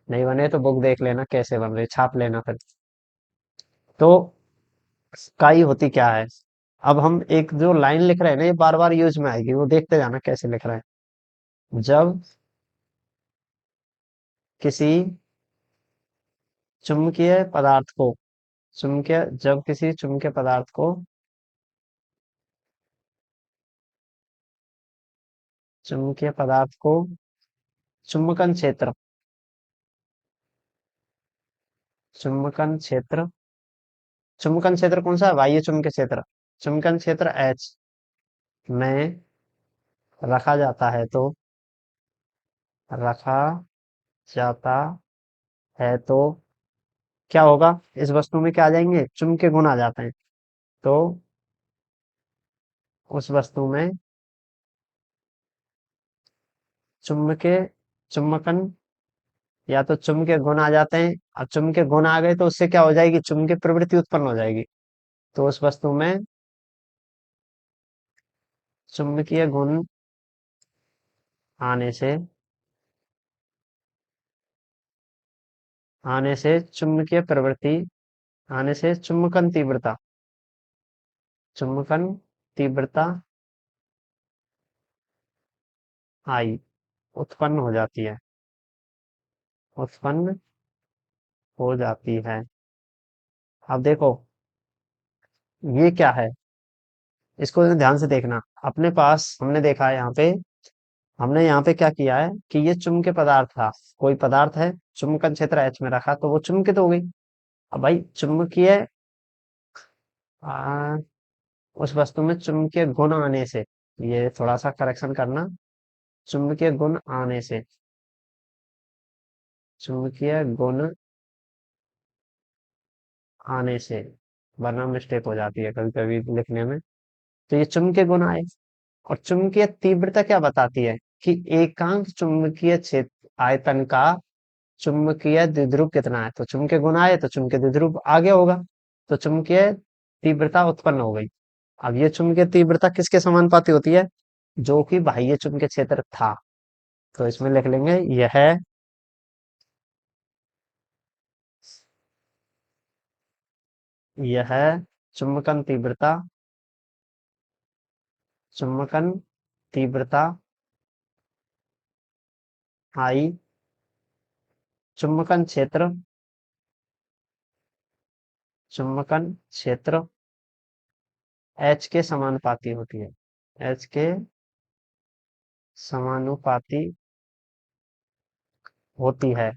नहीं बने तो बुक देख लेना कैसे बन रही, छाप लेना फिर। तो काई होती क्या है, अब हम एक जो लाइन लिख रहे हैं ना, ये बार बार यूज में आएगी, वो देखते जाना कैसे लिख रहे हैं। जब किसी चुंबकीय पदार्थ को, चुंबकीय, जब किसी चुंबकीय पदार्थ को, चुंबकीय पदार्थ को चुंबकन क्षेत्र, चुंबकन क्षेत्र, चुंबकन क्षेत्र कौन सा है, बाह्य चुंबकीय क्षेत्र, चुंबकन क्षेत्र एच में रखा जाता है तो, रखा जाता है तो क्या होगा, इस वस्तु में क्या आ जाएंगे, चुंबकीय गुण आ जाते हैं। तो उस वस्तु में चुंबकीय, चुंबकन, या तो चुंबकीय गुण आ जाते हैं। अब चुंबकीय गुण आ गए तो उससे क्या हो जाएगी, चुंबकीय प्रवृत्ति उत्पन्न हो जाएगी। तो उस वस्तु में चुंबकीय गुण आने से, आने से चुंबकीय प्रवृत्ति, आने से चुंबकन तीव्रता, चुंबकन तीव्रता आई उत्पन्न हो जाती है, उत्पन्न हो जाती है। अब देखो, ये क्या है, इसको ध्यान से देखना। अपने पास हमने देखा है यहाँ पे, हमने यहाँ पे क्या किया है कि ये चुंबकीय पदार्थ था, कोई पदार्थ है, चुंबकन क्षेत्र एच में रखा तो वो चुंबकित हो गई। अब भाई चुंबकीय, आ, उस वस्तु में चुंबकीय गुण आने से, ये थोड़ा सा करेक्शन करना, चुंबकीय गुण आने से, चुंबकीय गुण आने से, वरना मिस्टेक हो जाती है कभी कभी लिखने में। तो ये चुंबकीय गुण आए। और चुंबकीय तीव्रता क्या बताती है कि एकांक चुंबकीय क्षेत्र आयतन का चुंबकीय द्विध्रुव कितना है। तो चुंबकीय गुण आए तो चुंबकीय द्विध्रुव आगे होगा, तो चुंबकीय तीव्रता उत्पन्न हो गई। अब ये चुंबकीय तीव्रता किसके समानुपाती होती है, जो कि बाह्य चुंबकीय क्षेत्र था। तो इसमें लिख लेंगे यह यह चुंबकन तीव्रता, चुंबकन तीव्रता आई, चुंबकन क्षेत्र, चुंबकन क्षेत्र एच के समानुपाती होती है। एच के समानुपाती होती है।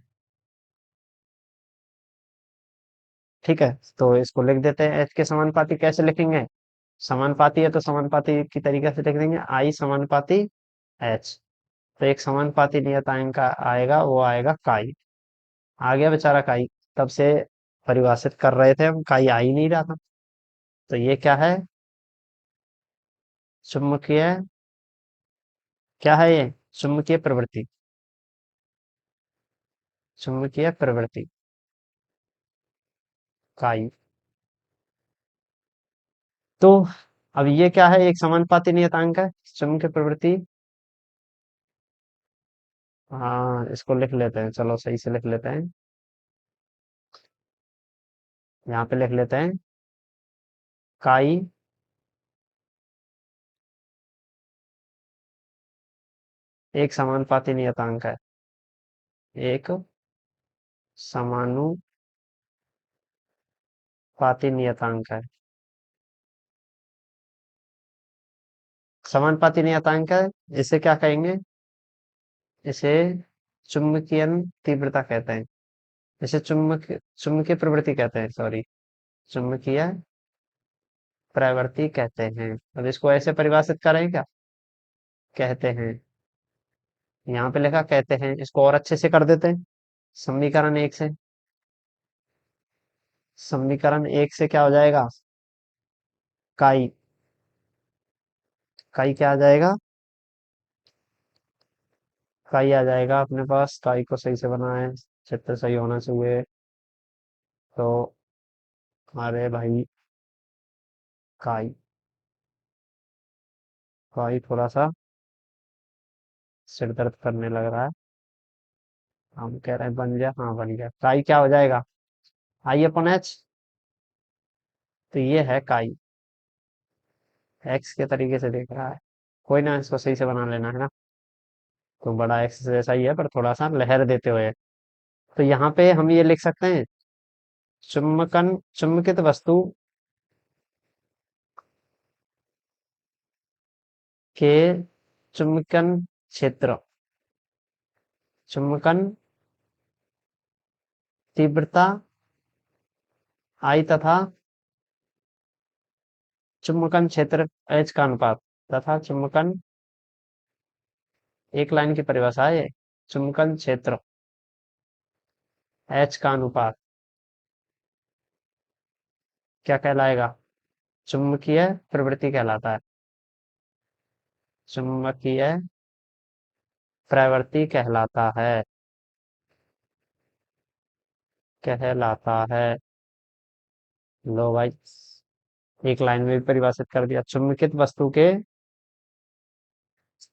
ठीक है, तो इसको लिख देते हैं। एच के समानुपाती कैसे लिखेंगे? समानुपाती है तो समानुपाती की तरीके से लिख देंगे, आई समानुपाती एच। तो एक समानुपाती नियतांक का आएगा, वो आएगा काई। आ गया बेचारा काई। तब से परिभाषित कर रहे थे हम, काई आ ही नहीं रहा था। तो ये क्या है? चुंबकीय, क्या है ये? चुंबकीय प्रवृत्ति, चुंबकीय प्रवृत्ति काई। तो अब ये क्या है? एक समानुपाती नियतांक है, चुंबकीय प्रवृत्ति। हाँ, इसको लिख लेते हैं, चलो सही से लिख लेते हैं। यहाँ पे लिख लेते हैं काई एक समानुपाती नियतांक है, एक समानुपाती नियतांक है। समानुपाती नियतांक है, इसे क्या कहेंगे? इसे चुंबकीय तीव्रता कहते हैं। इसे चुंबकीय प्रवृत्ति कहते हैं, सॉरी, चुंबकीय प्रवृत्ति कहते हैं। अब इसको ऐसे परिभाषित करें क्या? कहते हैं। यहाँ पे लिखा कहते हैं, इसको और अच्छे से कर देते हैं। समीकरण एक से, समीकरण एक से क्या हो जाएगा? काई, काई क्या आ जाएगा? काई आ जाएगा अपने पास। काई को सही से बनाए, चित्र सही होना चाहिए। तो अरे भाई, काई, काई थोड़ा सा सिर दर्द करने लग रहा है। हम कह रहे हैं बन गया, हाँ बन गया। काई क्या हो जाएगा? आई अपन एच। तो ये है काई, एक्स के तरीके से देख रहा है। कोई ना, इसको सही से बना लेना है ना। तो बड़ा एक्स जैसा ही है, पर थोड़ा सा लहर देते हुए। तो यहाँ पे हम ये लिख सकते हैं, चुम्बकन, चुम्बकित वस्तु के चुंबकन क्षेत्र, चुंबकन तीव्रता आई तथा चुंबकन क्षेत्र एच का अनुपात, तथा चुंबकन, एक लाइन की परिभाषा है ये, चुंबकन क्षेत्र एच का अनुपात क्या कहलाएगा? चुंबकीय प्रवृत्ति कहलाता है। चुंबकीय प्रवृत्ति कहलाता है, कहलाता है। लो भाई, एक लाइन में भी परिभाषित कर दिया। चुंबकित वस्तु के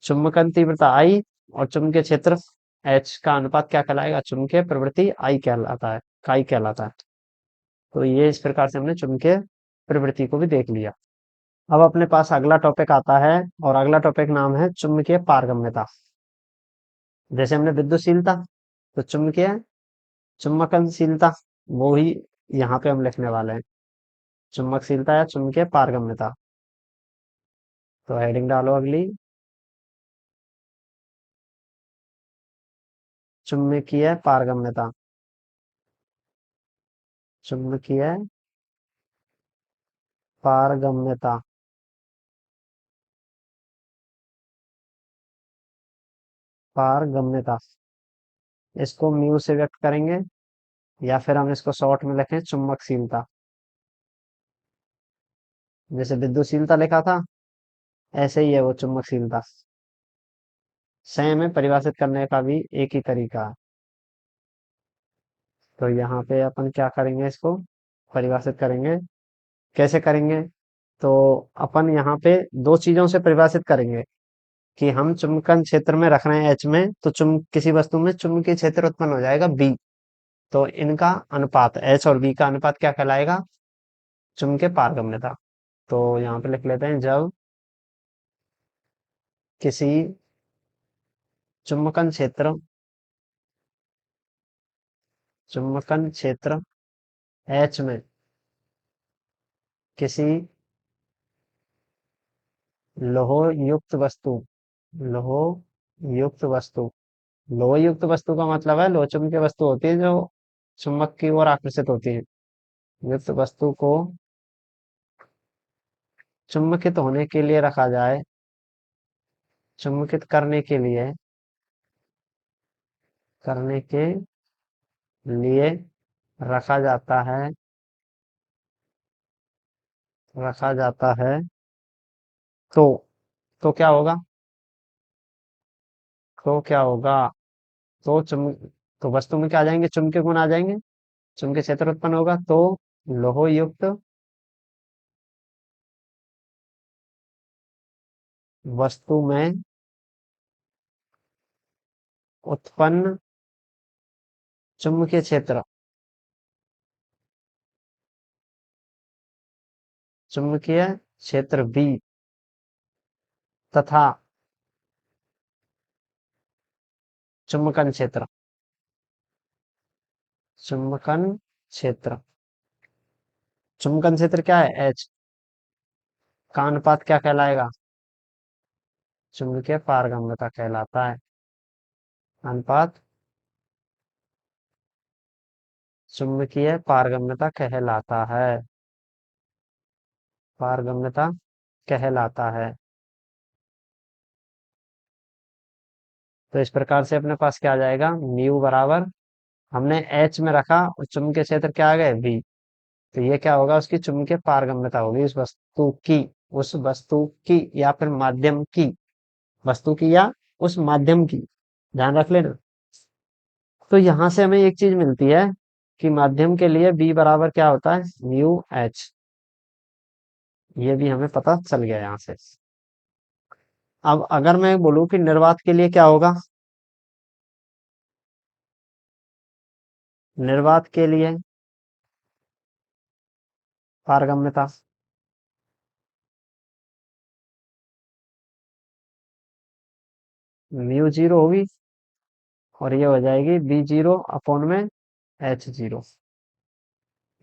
चुंबकन तीव्रता आई और चुंबकीय क्षेत्र एच का अनुपात क्या कहलाएगा? चुंबकीय प्रवृत्ति आई कहलाता है, काई कहलाता है। तो ये इस प्रकार से हमने चुंबकीय प्रवृत्ति को भी देख लिया। अब अपने पास अगला टॉपिक आता है, और अगला टॉपिक नाम है चुंबकीय पारगम्यता। जैसे हमने विद्युतशीलता, तो चुंबकीय, चुंबकनशीलता, वो ही यहाँ पे हम लिखने वाले हैं, चुंबकशीलता या चुंबकीय पारगम्यता। तो हेडिंग डालो अगली, चुंबकीय पारगम्यता, चुंबकीय पारगम्यता, पारगम्यता। इसको म्यू से व्यक्त करेंगे, या फिर हम इसको शॉर्ट में लिखें चुंबकशीलता। जैसे विद्युतशीलता लिखा था, ऐसे ही है वो चुंबकशीलता। सेम है, परिभाषित करने का भी एक ही तरीका है। तो यहाँ पे अपन क्या करेंगे, इसको परिभाषित करेंगे। कैसे करेंगे? तो अपन यहाँ पे दो चीजों से परिभाषित करेंगे, कि हम चुंबकन क्षेत्र में रख रहे हैं एच में, तो किसी वस्तु में चुंबकीय क्षेत्र उत्पन्न हो जाएगा बी। तो इनका अनुपात, एच और बी का अनुपात क्या कहलाएगा? चुंबकीय पारगम्यता। तो यहाँ पे लिख लेते हैं, जब किसी चुंबकन क्षेत्र चुंबकन क्षेत्र H में किसी लोह युक्त वस्तु लोह युक्त वस्तु लोह युक्त वस्तु का मतलब है, लोह चुंबकीय वस्तु होती है जो चुंबक की ओर आकर्षित होती है। युक्त वस्तु को चुंबकित होने के लिए रखा जाए, चुंबकित करने के लिए रखा जाता है तो तो क्या होगा तो क्या होगा तो चुम तो वस्तु में क्या आ जाएंगे, चुंबकीय गुण आ जाएंगे, चुंबकीय क्षेत्र उत्पन्न होगा। तो लोह युक्त वस्तु में उत्पन्न चुंबकीय क्षेत्र चुंबकीय क्षेत्र B तथा चुंबकन क्षेत्र चुंबकन क्षेत्र चुंबकन क्षेत्र क्या है, H का अनुपात क्या कहलाएगा, चुंबकीय पारगम्यता कहलाता है। अनुपात चुंबकीय पारगम्यता पारगम्यता कहलाता है। तो इस प्रकार से अपने पास क्या आ जाएगा, म्यू बराबर, हमने एच में रखा और चुंबकीय क्षेत्र क्या आ गए बी, तो ये क्या होगा, उसकी चुंबकीय पारगम्यता होगी उस वस्तु की या फिर माध्यम की, वस्तु की या उस माध्यम की, ध्यान रख लेना। तो यहां से हमें एक चीज मिलती है कि माध्यम के लिए बी बराबर क्या होता है, म्यू एच। ये भी हमें पता चल गया यहाँ से। अब अगर मैं बोलूं कि निर्वात के लिए क्या होगा, निर्वात के लिए पारगम्यता म्यू जीरो होगी, और ये हो जाएगी बी जीरो अपॉन में H zero,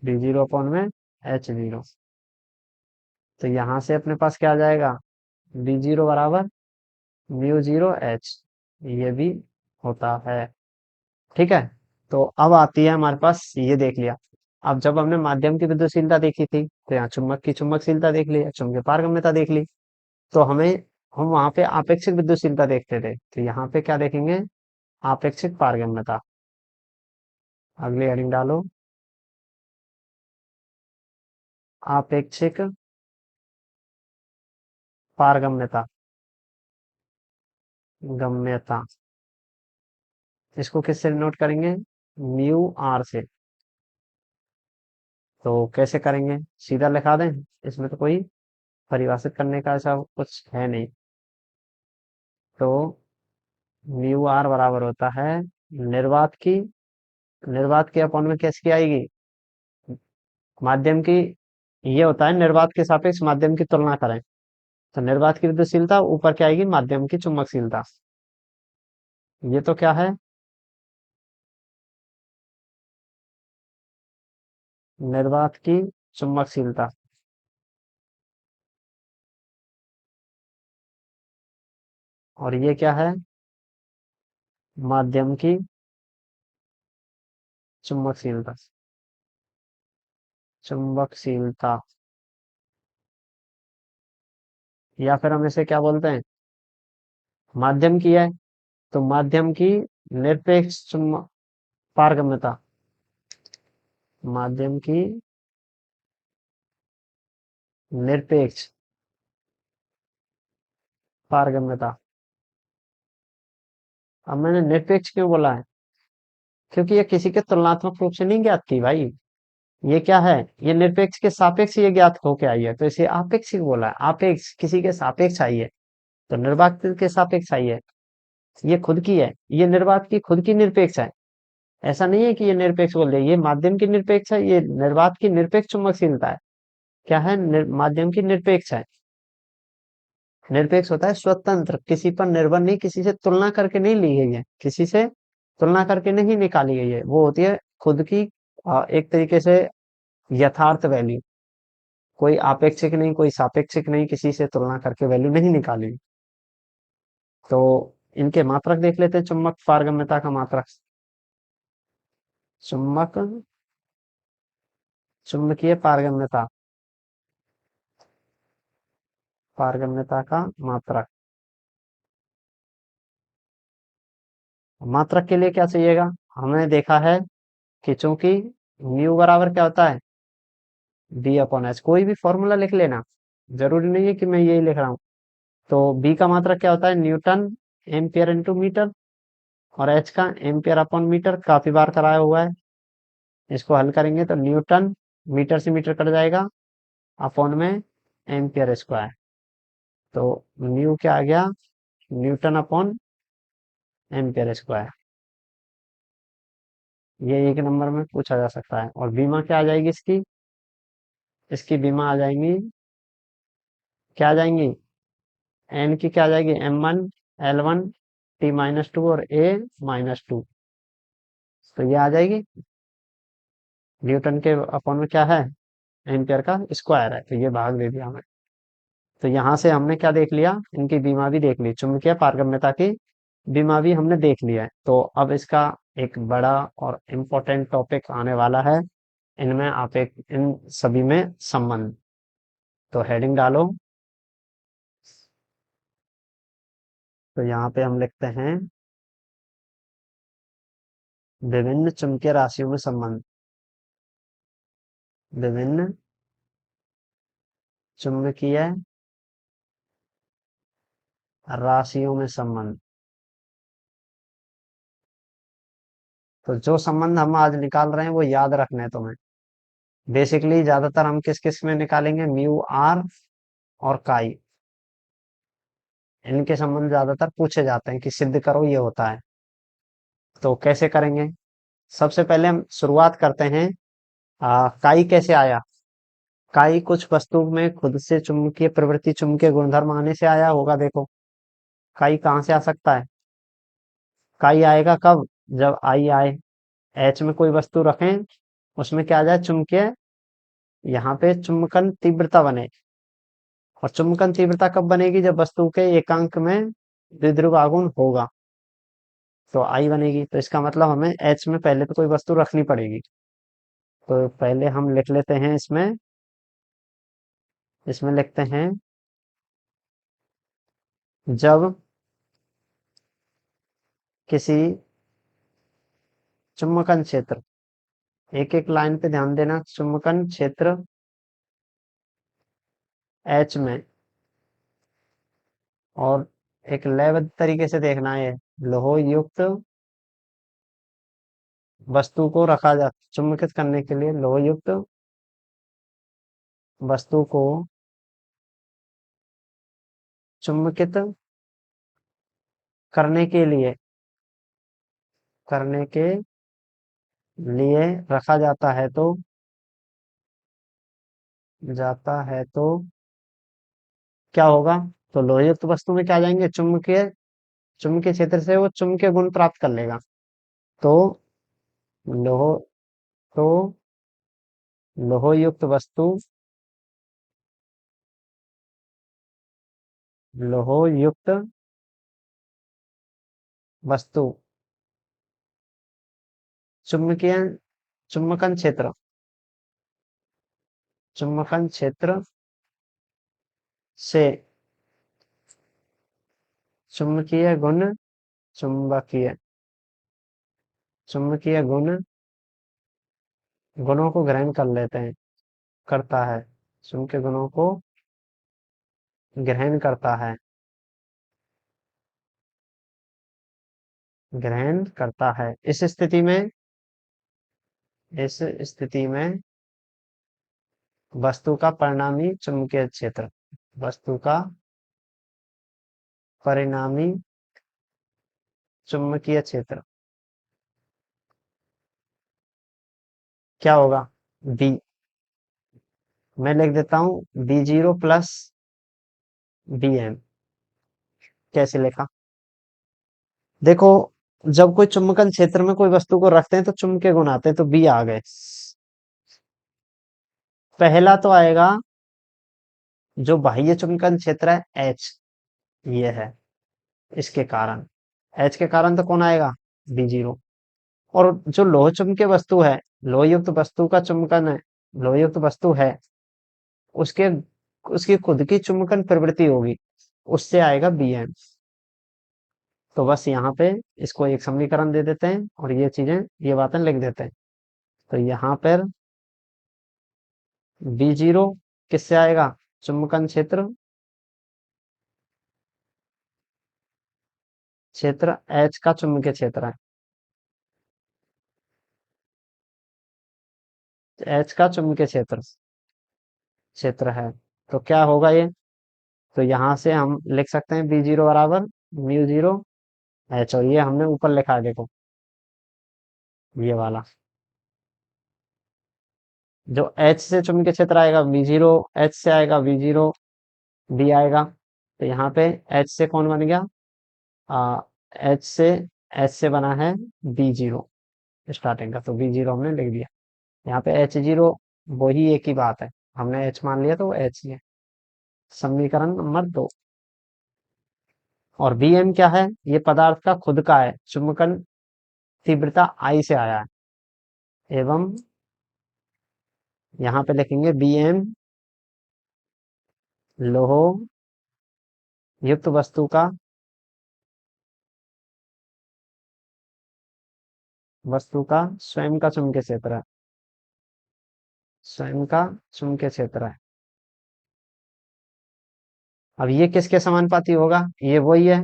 B zero upon में एच जीरो। तो यहाँ से अपने पास क्या आ जाएगा, बी जीरो बराबर म्यू जीरो एच, ये भी होता है। ठीक है। तो अब आती है हमारे पास, ये देख लिया। अब जब हमने माध्यम की विद्युतशीलता देखी थी, तो यहाँ चुंबक की चुंबकशीलता देख ली, चुंबकीय पारगम्यता देख ली। तो हम वहां पे आपेक्षिक विद्युतशीलता देखते थे, तो यहाँ पे क्या देखेंगे, आपेक्षिक पारगम्यता। अगली हेडिंग डालो, आपेक्षिक पारगम्यता गम्यता। इसको किससे नोट करेंगे, म्यू आर से। तो कैसे करेंगे, सीधा लिखा दें, इसमें तो कोई परिभाषित करने का ऐसा कुछ है नहीं। तो म्यू आर बराबर होता है निर्वात की निर्वात के अपॉन में कैसे आएगी, माध्यम की। ये होता है निर्वात के सापेक्ष माध्यम की तुलना करें, तो निर्वात की विद्युतशीलता ऊपर क्या आएगी, माध्यम की चुंबकशीलता। ये तो क्या है, निर्वात की चुंबकशीलता। और ये क्या है, माध्यम की चुंबकशीलता चुंबकशीलता। या फिर हम इसे क्या बोलते हैं, माध्यम की है, तो माध्यम की निरपेक्ष चुंबक पारगम्यता, माध्यम की निरपेक्ष पारगम्यता। अब मैंने निरपेक्ष क्यों बोला है, क्योंकि ये किसी के तुलनात्मक रूप से नहीं ज्ञात की भाई। ये क्या है, ये निरपेक्ष के सापेक्ष ये ज्ञात होके आई है, तो इसे आपेक्षिक बोला है, आपेक्ष किसी के सापेक्ष आई है, तो निर्वात के सापेक्ष आई है। ये खुद की है, ये निर्वात की खुद की निरपेक्ष है। ऐसा नहीं है कि ये निरपेक्ष बोल रही है, ये माध्यम की निरपेक्ष है, ये निर्वात की निरपेक्ष चुंबकशीलता है। क्या है, माध्यम की निरपेक्ष है। निरपेक्ष होता है स्वतंत्र, किसी पर निर्भर नहीं, किसी से तुलना करके नहीं ली गई है, किसी से तुलना करके नहीं निकाली गई है, वो होती है खुद की एक तरीके से यथार्थ वैल्यू। कोई आपेक्षिक नहीं, कोई सापेक्षिक नहीं, किसी से तुलना करके वैल्यू नहीं निकाली। तो इनके मात्रक देख लेते हैं, चुंबक पारगम्यता का मात्रक। चुंबक चुंबकीय पारगम्यता, पारगम्यता का मात्रक। मात्रक के लिए क्या चाहिएगा, हमने देखा है कि चूंकि म्यू बराबर क्या होता है, बी अपॉन एच। कोई भी फॉर्मूला लिख लेना, जरूरी नहीं है कि मैं यही लिख रहा हूँ। तो बी का मात्रक क्या होता है, न्यूटन एम्पियर इंटू मीटर, और एच का एम्पियर अपॉन मीटर, काफी बार कराया हुआ है। इसको हल करेंगे तो न्यूटन, मीटर से मीटर कट जाएगा, अपॉन में एम्पियर स्क्वायर। तो न्यू क्या आ गया, न्यूटन अपॉन एम्पियर स्क्वायर। ये एक नंबर में पूछा जा सकता है। और बीमा क्या आ जाएगी इसकी, इसकी बीमा आ जाएंगी, क्या आ जाएंगी, एन की क्या आ जाएगी, M1 L1 T-2 और A-2। तो ये आ जाएगी, न्यूटन के अपॉन में क्या है, एम्पियर का स्क्वायर है, तो ये भाग दे दिया हमें। तो यहाँ से हमने क्या देख लिया, इनकी बीमा भी देख ली, चुंबकीय पारगम्यता की बीमा भी हमने देख लिया है। तो अब इसका एक बड़ा और इम्पोर्टेंट टॉपिक आने वाला है, इनमें आप एक इन सभी में संबंध। तो हेडिंग डालो, तो यहाँ पे हम लिखते हैं विभिन्न चुंबकीय राशियों में संबंध, विभिन्न चुंबकीय राशियों में संबंध। तो जो संबंध हम आज निकाल रहे हैं वो याद रखना है तुम्हें। बेसिकली ज्यादातर हम किस किस में निकालेंगे, म्यू आर और काई, इनके संबंध ज्यादातर पूछे जाते हैं कि सिद्ध करो ये होता है। तो कैसे करेंगे, सबसे पहले हम शुरुआत करते हैं, काई कैसे आया। काई कुछ वस्तु में खुद से चुंबकीय प्रवृत्ति, चुंबकीय गुणधर्म आने से आया होगा। देखो काई कहाँ से आ सकता है, काई आएगा कब, जब आई आए, एच में कोई वस्तु रखें, उसमें क्या आ जाए, चुंबकीय, यहाँ पे चुंबकन तीव्रता बने। और चुंबकन तीव्रता कब बनेगी, जब वस्तु के एकांक में द्विध्रुव आघूर्ण होगा, तो आई बनेगी। तो इसका मतलब हमें एच में पहले तो कोई वस्तु रखनी पड़ेगी। तो पहले हम लिख लेते हैं इसमें, इसमें लिखते हैं जब किसी चुंबकन क्षेत्र, एक एक लाइन पे ध्यान देना, चुंबकन क्षेत्र एच में, और एक लयबद्ध तरीके से देखना है, लोह युक्त वस्तु को रखा जा, चुंबकित करने के लिए लोह युक्त वस्तु को चुंबकित करने के लिए, करने के लिए रखा जाता है तो क्या होगा, तो लोहयुक्त वस्तु में क्या आ जाएंगे, चुंबकीय, चुंबकीय क्षेत्र से वो चुंबकीय गुण प्राप्त कर लेगा। तो लोह तो लोहयुक्त वस्तु, लोहयुक्त वस्तु चुंबकीय, चुंबकन क्षेत्र, चुंबकन क्षेत्र से चुंबकीय गुण, चुंबकीय चुंबकीय गुणों को ग्रहण कर लेते हैं, करता है, चुंबकीय गुणों को ग्रहण करता है, ग्रहण करता है। इस स्थिति में वस्तु का परिणामी चुंबकीय क्षेत्र, वस्तु का परिणामी चुंबकीय क्षेत्र क्या होगा, बी, मैं लिख देता हूँ B0 प्लस BM। कैसे लिखा? देखो, जब कोई चुंबकन क्षेत्र में कोई वस्तु को रखते हैं तो चुंबकीय गुण आते हैं, तो बी आ गए। पहला तो आएगा जो बाह्य चुंबकन क्षेत्र है एच, ये है, इसके कारण, एच के कारण तो कौन आएगा? B0। और जो लोह चुंबकीय वस्तु है, लोह युक्त वस्तु का चुंबकन है, लोह युक्त वस्तु है, उसके उसकी खुद की चुंबकन प्रवृत्ति होगी, उससे आएगा BM। तो बस यहाँ पे इसको एक समीकरण दे देते हैं और ये चीजें, ये बातें लिख देते हैं। तो यहाँ पर B0 किससे आएगा? चुंबकन क्षेत्र, क्षेत्र H का चुंबकीय क्षेत्र है, H का चुंबकीय क्षेत्र, क्षेत्र है। तो क्या होगा ये? तो यहाँ से हम लिख सकते हैं B0 बराबर μ0 H, और ये हमने ऊपर लिखा है, देखो ये वाला, जो H से चुंबकीय क्षेत्र आएगा B0, H से आएगा B0 B आएगा। तो यहाँ पे H से कौन बन गया? आ, H से, H से बना है B0 स्टार्टिंग का, तो B0 हमने लिख दिया। यहाँ पे H0 वही एक ही बात है, हमने H मान लिया तो वो H ही है। समीकरण नंबर 2। और BM क्या है? ये पदार्थ का खुद का है, चुंबकन तीव्रता I से आया है, एवं यहाँ पे लिखेंगे BM लोह युक्त वस्तु का, वस्तु का स्वयं का चुंबकीय क्षेत्र है, स्वयं का चुंबकीय क्षेत्र है। अब ये किसके समानुपाती होगा? ये वही है,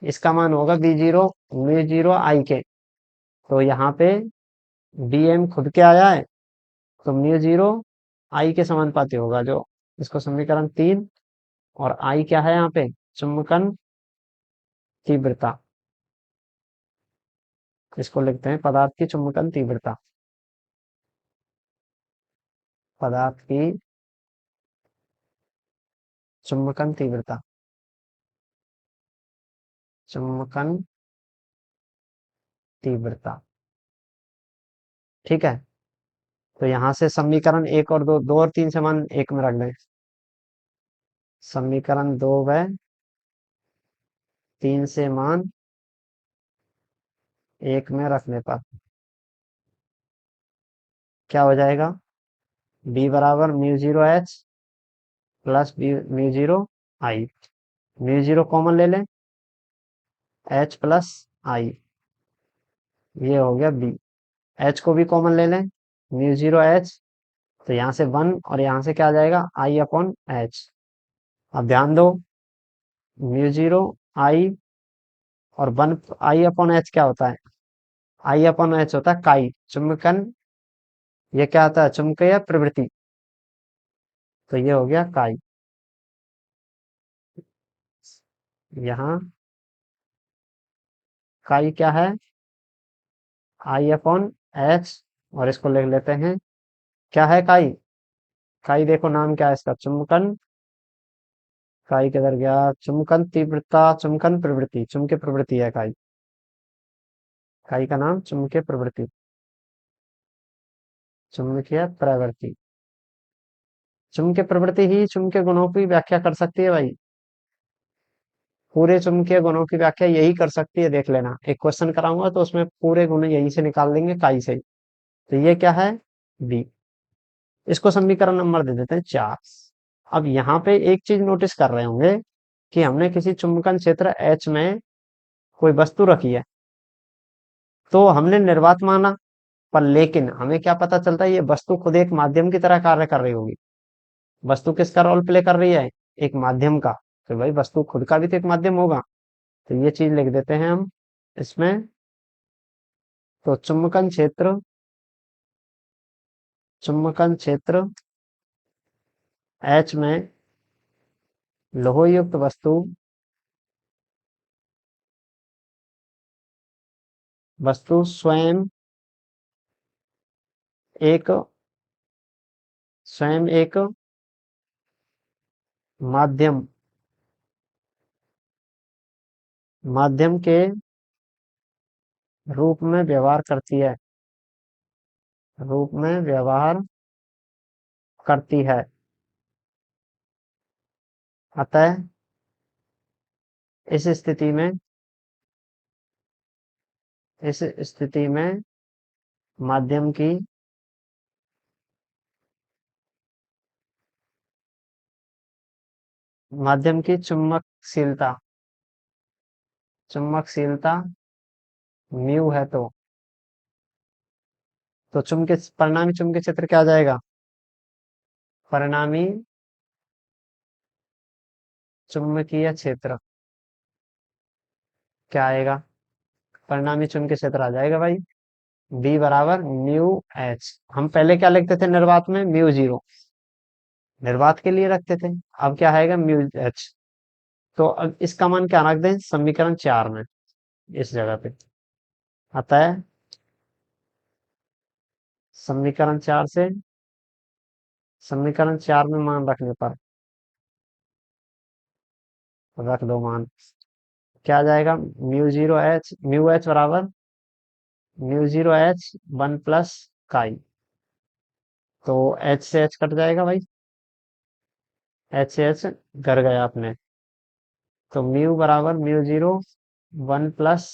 इसका मान होगा B0 μ0 I के। तो यहाँ पे BM खुद के आया है, तो μ0 I के समानुपाती होगा, जो इसको समीकरण 3। और I क्या है यहाँ पे? चुंबकन तीव्रता, इसको लिखते हैं पदार्थ की चुंबकन तीव्रता, पदार्थ की चुंबकन तीव्रता, चुंबकन तीव्रता। ठीक है। तो यहाँ से समीकरण 1 और 2, 2 और 3 से मान 1 में रख दें, समीकरण 2 व 3 से मान 1 में रखने पर क्या हो जाएगा? B बराबर μ0H प्लस μ0I। μ0 कॉमन ले लें, H प्लस I, ये हो गया B। H को भी कॉमन ले लें, μ0H, तो यहाँ से 1 और यहाँ से क्या आ जाएगा? I/H। अब ध्यान दो, μ0I और 1 I/H क्या होता है? I/H होता है काई, चुंबकन, ये क्या होता है? चुंबकीय प्रवृत्ति। तो ये हो गया काई। यहाँ काई क्या है? I/H, और इसको लिख लेते हैं, क्या है काई? काई देखो नाम क्या है इसका? चुंबकन, काई किधर गया? चुंबकन तीव्रता, चुंबकन प्रवृत्ति, चुंबकीय प्रवृत्ति है काई, काई का नाम चुंबकीय प्रवृत्ति, चुंबकीय प्रवृत्ति। चुंबकीय प्रवृत्ति ही चुंबकीय गुणों की व्याख्या कर सकती है भाई, पूरे चुंबकीय गुणों की व्याख्या यही कर सकती है, देख लेना, एक क्वेश्चन कराऊंगा तो उसमें पूरे गुण यही से निकाल देंगे, काई से। तो ये क्या है? बी। इसको समीकरण नंबर दे देते हैं 4। अब यहाँ पे एक चीज नोटिस कर रहे होंगे कि हमने किसी चुंबकन क्षेत्र H में कोई वस्तु रखी है, तो हमने निर्वात माना, पर लेकिन हमें क्या पता चलता है? ये वस्तु खुद एक माध्यम की तरह कार्य कर रही होगी। वस्तु किसका रोल प्ले कर रही है? एक माध्यम का। तो भाई वस्तु खुद का भी तो एक माध्यम होगा, तो ये चीज लिख देते हैं हम इसमें। तो चुंबकन क्षेत्र, चुंबकन क्षेत्र H में लोहयुक्त वस्तु, वस्तु एक, स्वयं एक माध्यम माध्यम के रूप में व्यवहार करती है। रूप में व्यवहार करती है। अतः इस स्थिति में इस स्थिति में माध्यम की चुंबकशीलता चुंबकशीलता म्यू है। तो चुंबकीय परिणामी चुंबकीय क्षेत्र क्या आ जाएगा? परिणामी चुंबकीय क्षेत्र क्या आएगा? परिणामी चुंबकीय क्षेत्र आ जाएगा भाई। बी बराबर म्यू एच। हम पहले क्या लिखते थे निर्वात में? म्यू जीरो निर्वात के लिए रखते थे। अब क्या आएगा? Mu H. तो अब इसका मान क्या रख दें समीकरण 4 में, इस जगह पे। अतः समीकरण 4 से समीकरण 4 में मान रखने पर रख दो मान। क्या आ जाएगा? म्यू एच बराबर म्यू जीरो एच 1 प्लस काई। तो एच से एच कट जाएगा भाई। एच से एच कर गया अपने। तो म्यू बराबर म्यू जीरो 1 प्लस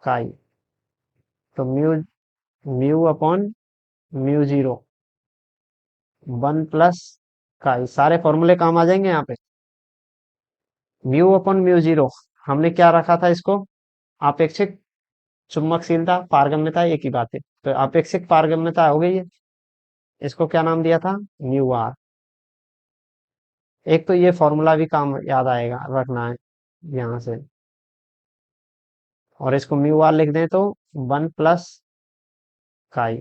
काई। तो mu mu upon mu zero 1 plus काई। सारे फॉर्मूले काम आ जाएंगे यहाँ पे। म्यू अपॉन म्यू जीरो हमने क्या रखा था इसको? आपेक्षिक चुंबकशीलता पारगम्यता, एक ही बात है। तो आपेक्षिक पारगम्यता हो गई है। इसको क्या नाम दिया था? Mu R. एक तो ये फॉर्मूला भी काम याद आएगा, रखना है यहाँ से। और इसको म्यू आर लिख दें तो 1 प्लस काई।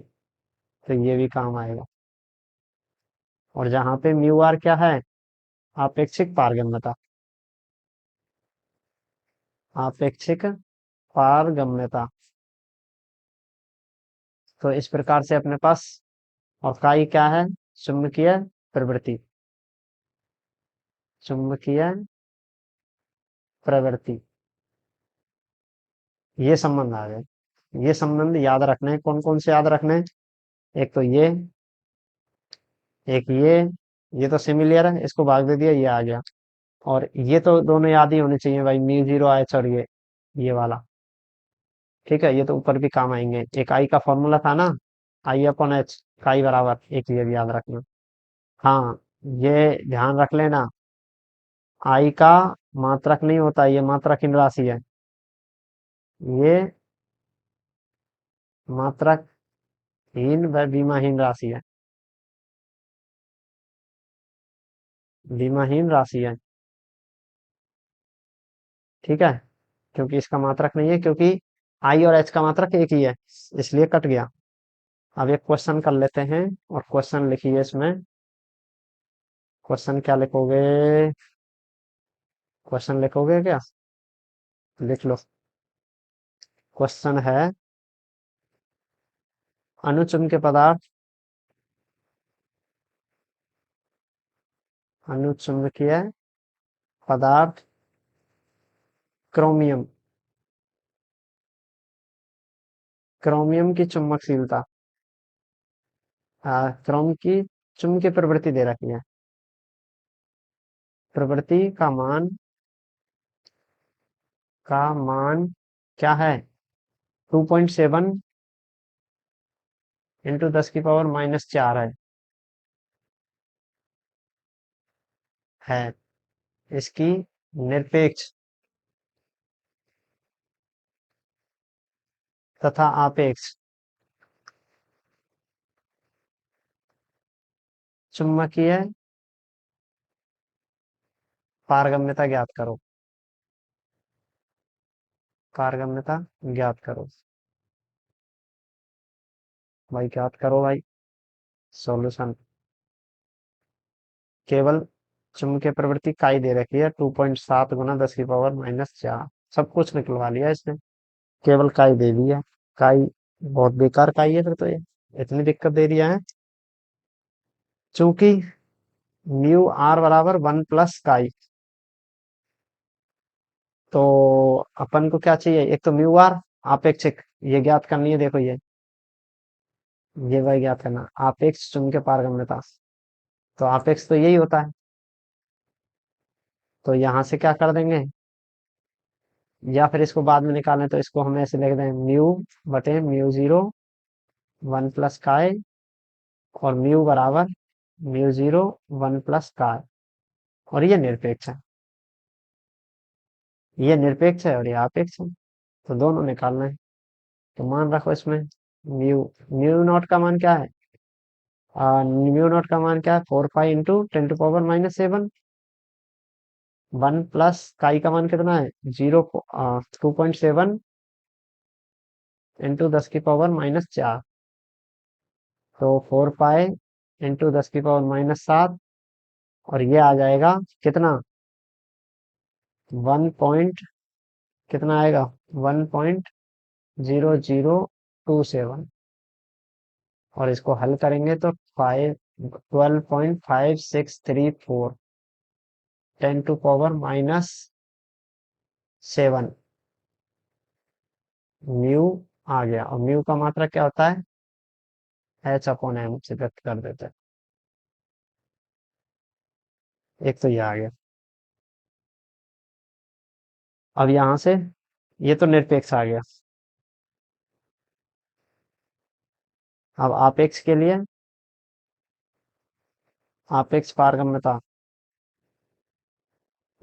तो ये भी काम आएगा। और जहां पे म्यू आर क्या है? आपेक्षिक पारगम्यता। आपेक्षिक पारगम्यता। तो इस प्रकार से अपने पास। और काई क्या है? चुंबकीय प्रवृत्ति। चुंबकीय प्रवृत्ति। ये संबंध आ गए। ये संबंध याद रखने हैं। कौन कौन से याद रखने हैं? एक तो ये, एक ये तो सिमिलियर है, इसको भाग दे दिया, ये आ गया। और ये तो दोनों याद ही होने चाहिए भाई, म्यू जीरो एच और ये वाला। ठीक है, ये तो ऊपर भी काम आएंगे। एक आई का फॉर्मूला था ना, आई अपॉन एच, काई बराबर, एक ये भी याद रखना। हाँ, ये ध्यान रख लेना। आई का मात्रक नहीं होता, ये मात्रकहीन राशि है। ये मात्रकहीन व विमाहीन राशि है। विमाहीन राशि है। ठीक है, क्योंकि इसका मात्रक नहीं है, क्योंकि आई और एच का मात्रक एक ही है, इसलिए कट गया। अब एक क्वेश्चन कर लेते हैं। और क्वेश्चन लिखिए इसमें। क्वेश्चन क्या लिखोगे? क्वेश्चन लिखोगे क्या? लिख लो। क्वेश्चन है, अनुचुंबकीय पदार्थ अनुचुंबकीय पदार्थ क्रोमियम क्रोमियम की चुंबकशीलता, क्रोम की चुंबकीय प्रवृत्ति दे रखी है। प्रवृत्ति का मान क्या है? 2.7 इंटू 10 की पावर -4 है। इसकी निरपेक्ष तथा आपेक्ष चुंबकीय पारगम्यता ज्ञात करो। पारगम्यता ज्ञात करो भाई, ज्ञात करो भाई। सॉल्यूशन। केवल चुंबकीय प्रवृत्ति काई दे रखी है, 2.7 गुना 10 की पावर -4। सब कुछ निकलवा लिया इसने, केवल काई दे दी है। काई बहुत बेकार काई है फिर तो, ये इतनी दिक्कत दे दिया है। चूंकि म्यू आर बराबर 1 प्लस काई। तो अपन को क्या चाहिए, एक तो म्यू आर आपेक्षिक, ये ज्ञात करनी है, देखो ये वही ज्ञात करना, आपेक्ष चुंबकीय के पारगम्यता। तो आपेक्ष तो यही होता है, तो यहाँ से क्या कर देंगे, या फिर इसको बाद में निकालें तो इसको हम ऐसे लिख दें, म्यू बटे म्यू जीरो 1 प्लस काई, और म्यू बराबर म्यू जीरो 1 प्लस काई। और ये निरपेक्ष है, ये निरपेक्ष है और ये आपेक्ष है, तो दोनों निकालना है। तो मान रखो इसमें म्यू, म्यू नॉट का मान क्या है, म्यू नॉट का मान क्या है, 4 pi into 10 to power -7। 1 plus chi का मान कितना है, 2.7 इंटू 10 की पावर -4। तो 4 पाई इंटू 10 की पावर -7, और ये आ जाएगा कितना, 1 पॉइंट, कितना आएगा, 1.0027। और इसको हल करेंगे तो 12.5634, 10 टू पावर -7 म्यू आ गया। और म्यू का मात्रा क्या होता है, H/m से व्यक्त कर देते हैं। एक तो ये आ गया। अब यहां से ये तो निरपेक्ष आ गया। अब आपेक्ष के लिए, आपेक्ष पारगम्यता,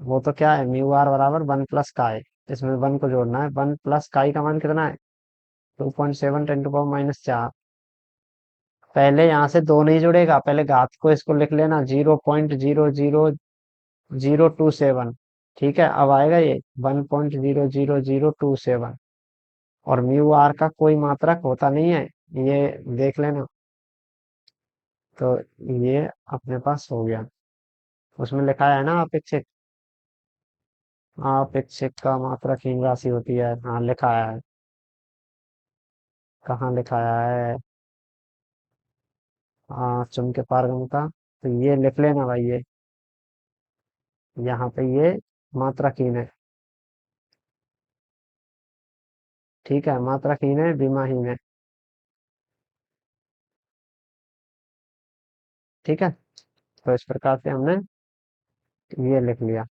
वो तो क्या है, म्यू आर बराबर 1 प्लस काई। इसमें 1 को जोड़ना है, 1 प्लस काई का मान कितना है, 2.7 10 टू पावर -4। पहले यहाँ से दो नहीं जुड़ेगा, पहले घात को इसको लिख लेना, 0.00027। ठीक है, अब आएगा ये 1.00027। और म्यू आर का कोई मात्रक होता नहीं है, ये देख लेना। तो ये अपने पास हो गया। उसमें लिखा है ना अपेक्षित, अपेक्षित का मात्रक हीन राशि होती है, हाँ लिखा है, कहाँ लिखा है, हाँ चुंबकीय पारगम्यता। तो ये लिख लेना भाई, ये यहाँ पे ये मात्रहीन है। ठीक है, मात्रहीन है, विमाहीन है। ठीक है, तो इस प्रकार से हमने ये लिख लिया।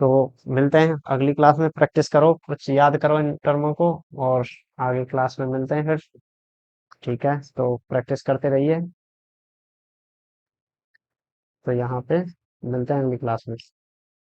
तो मिलते हैं अगली क्लास में, प्रैक्टिस करो, कुछ याद करो इन टर्मों को, और आगे क्लास में मिलते हैं फिर। ठीक है, तो प्रैक्टिस करते रहिए। तो यहाँ पे मिलते हैं अगली क्लास में।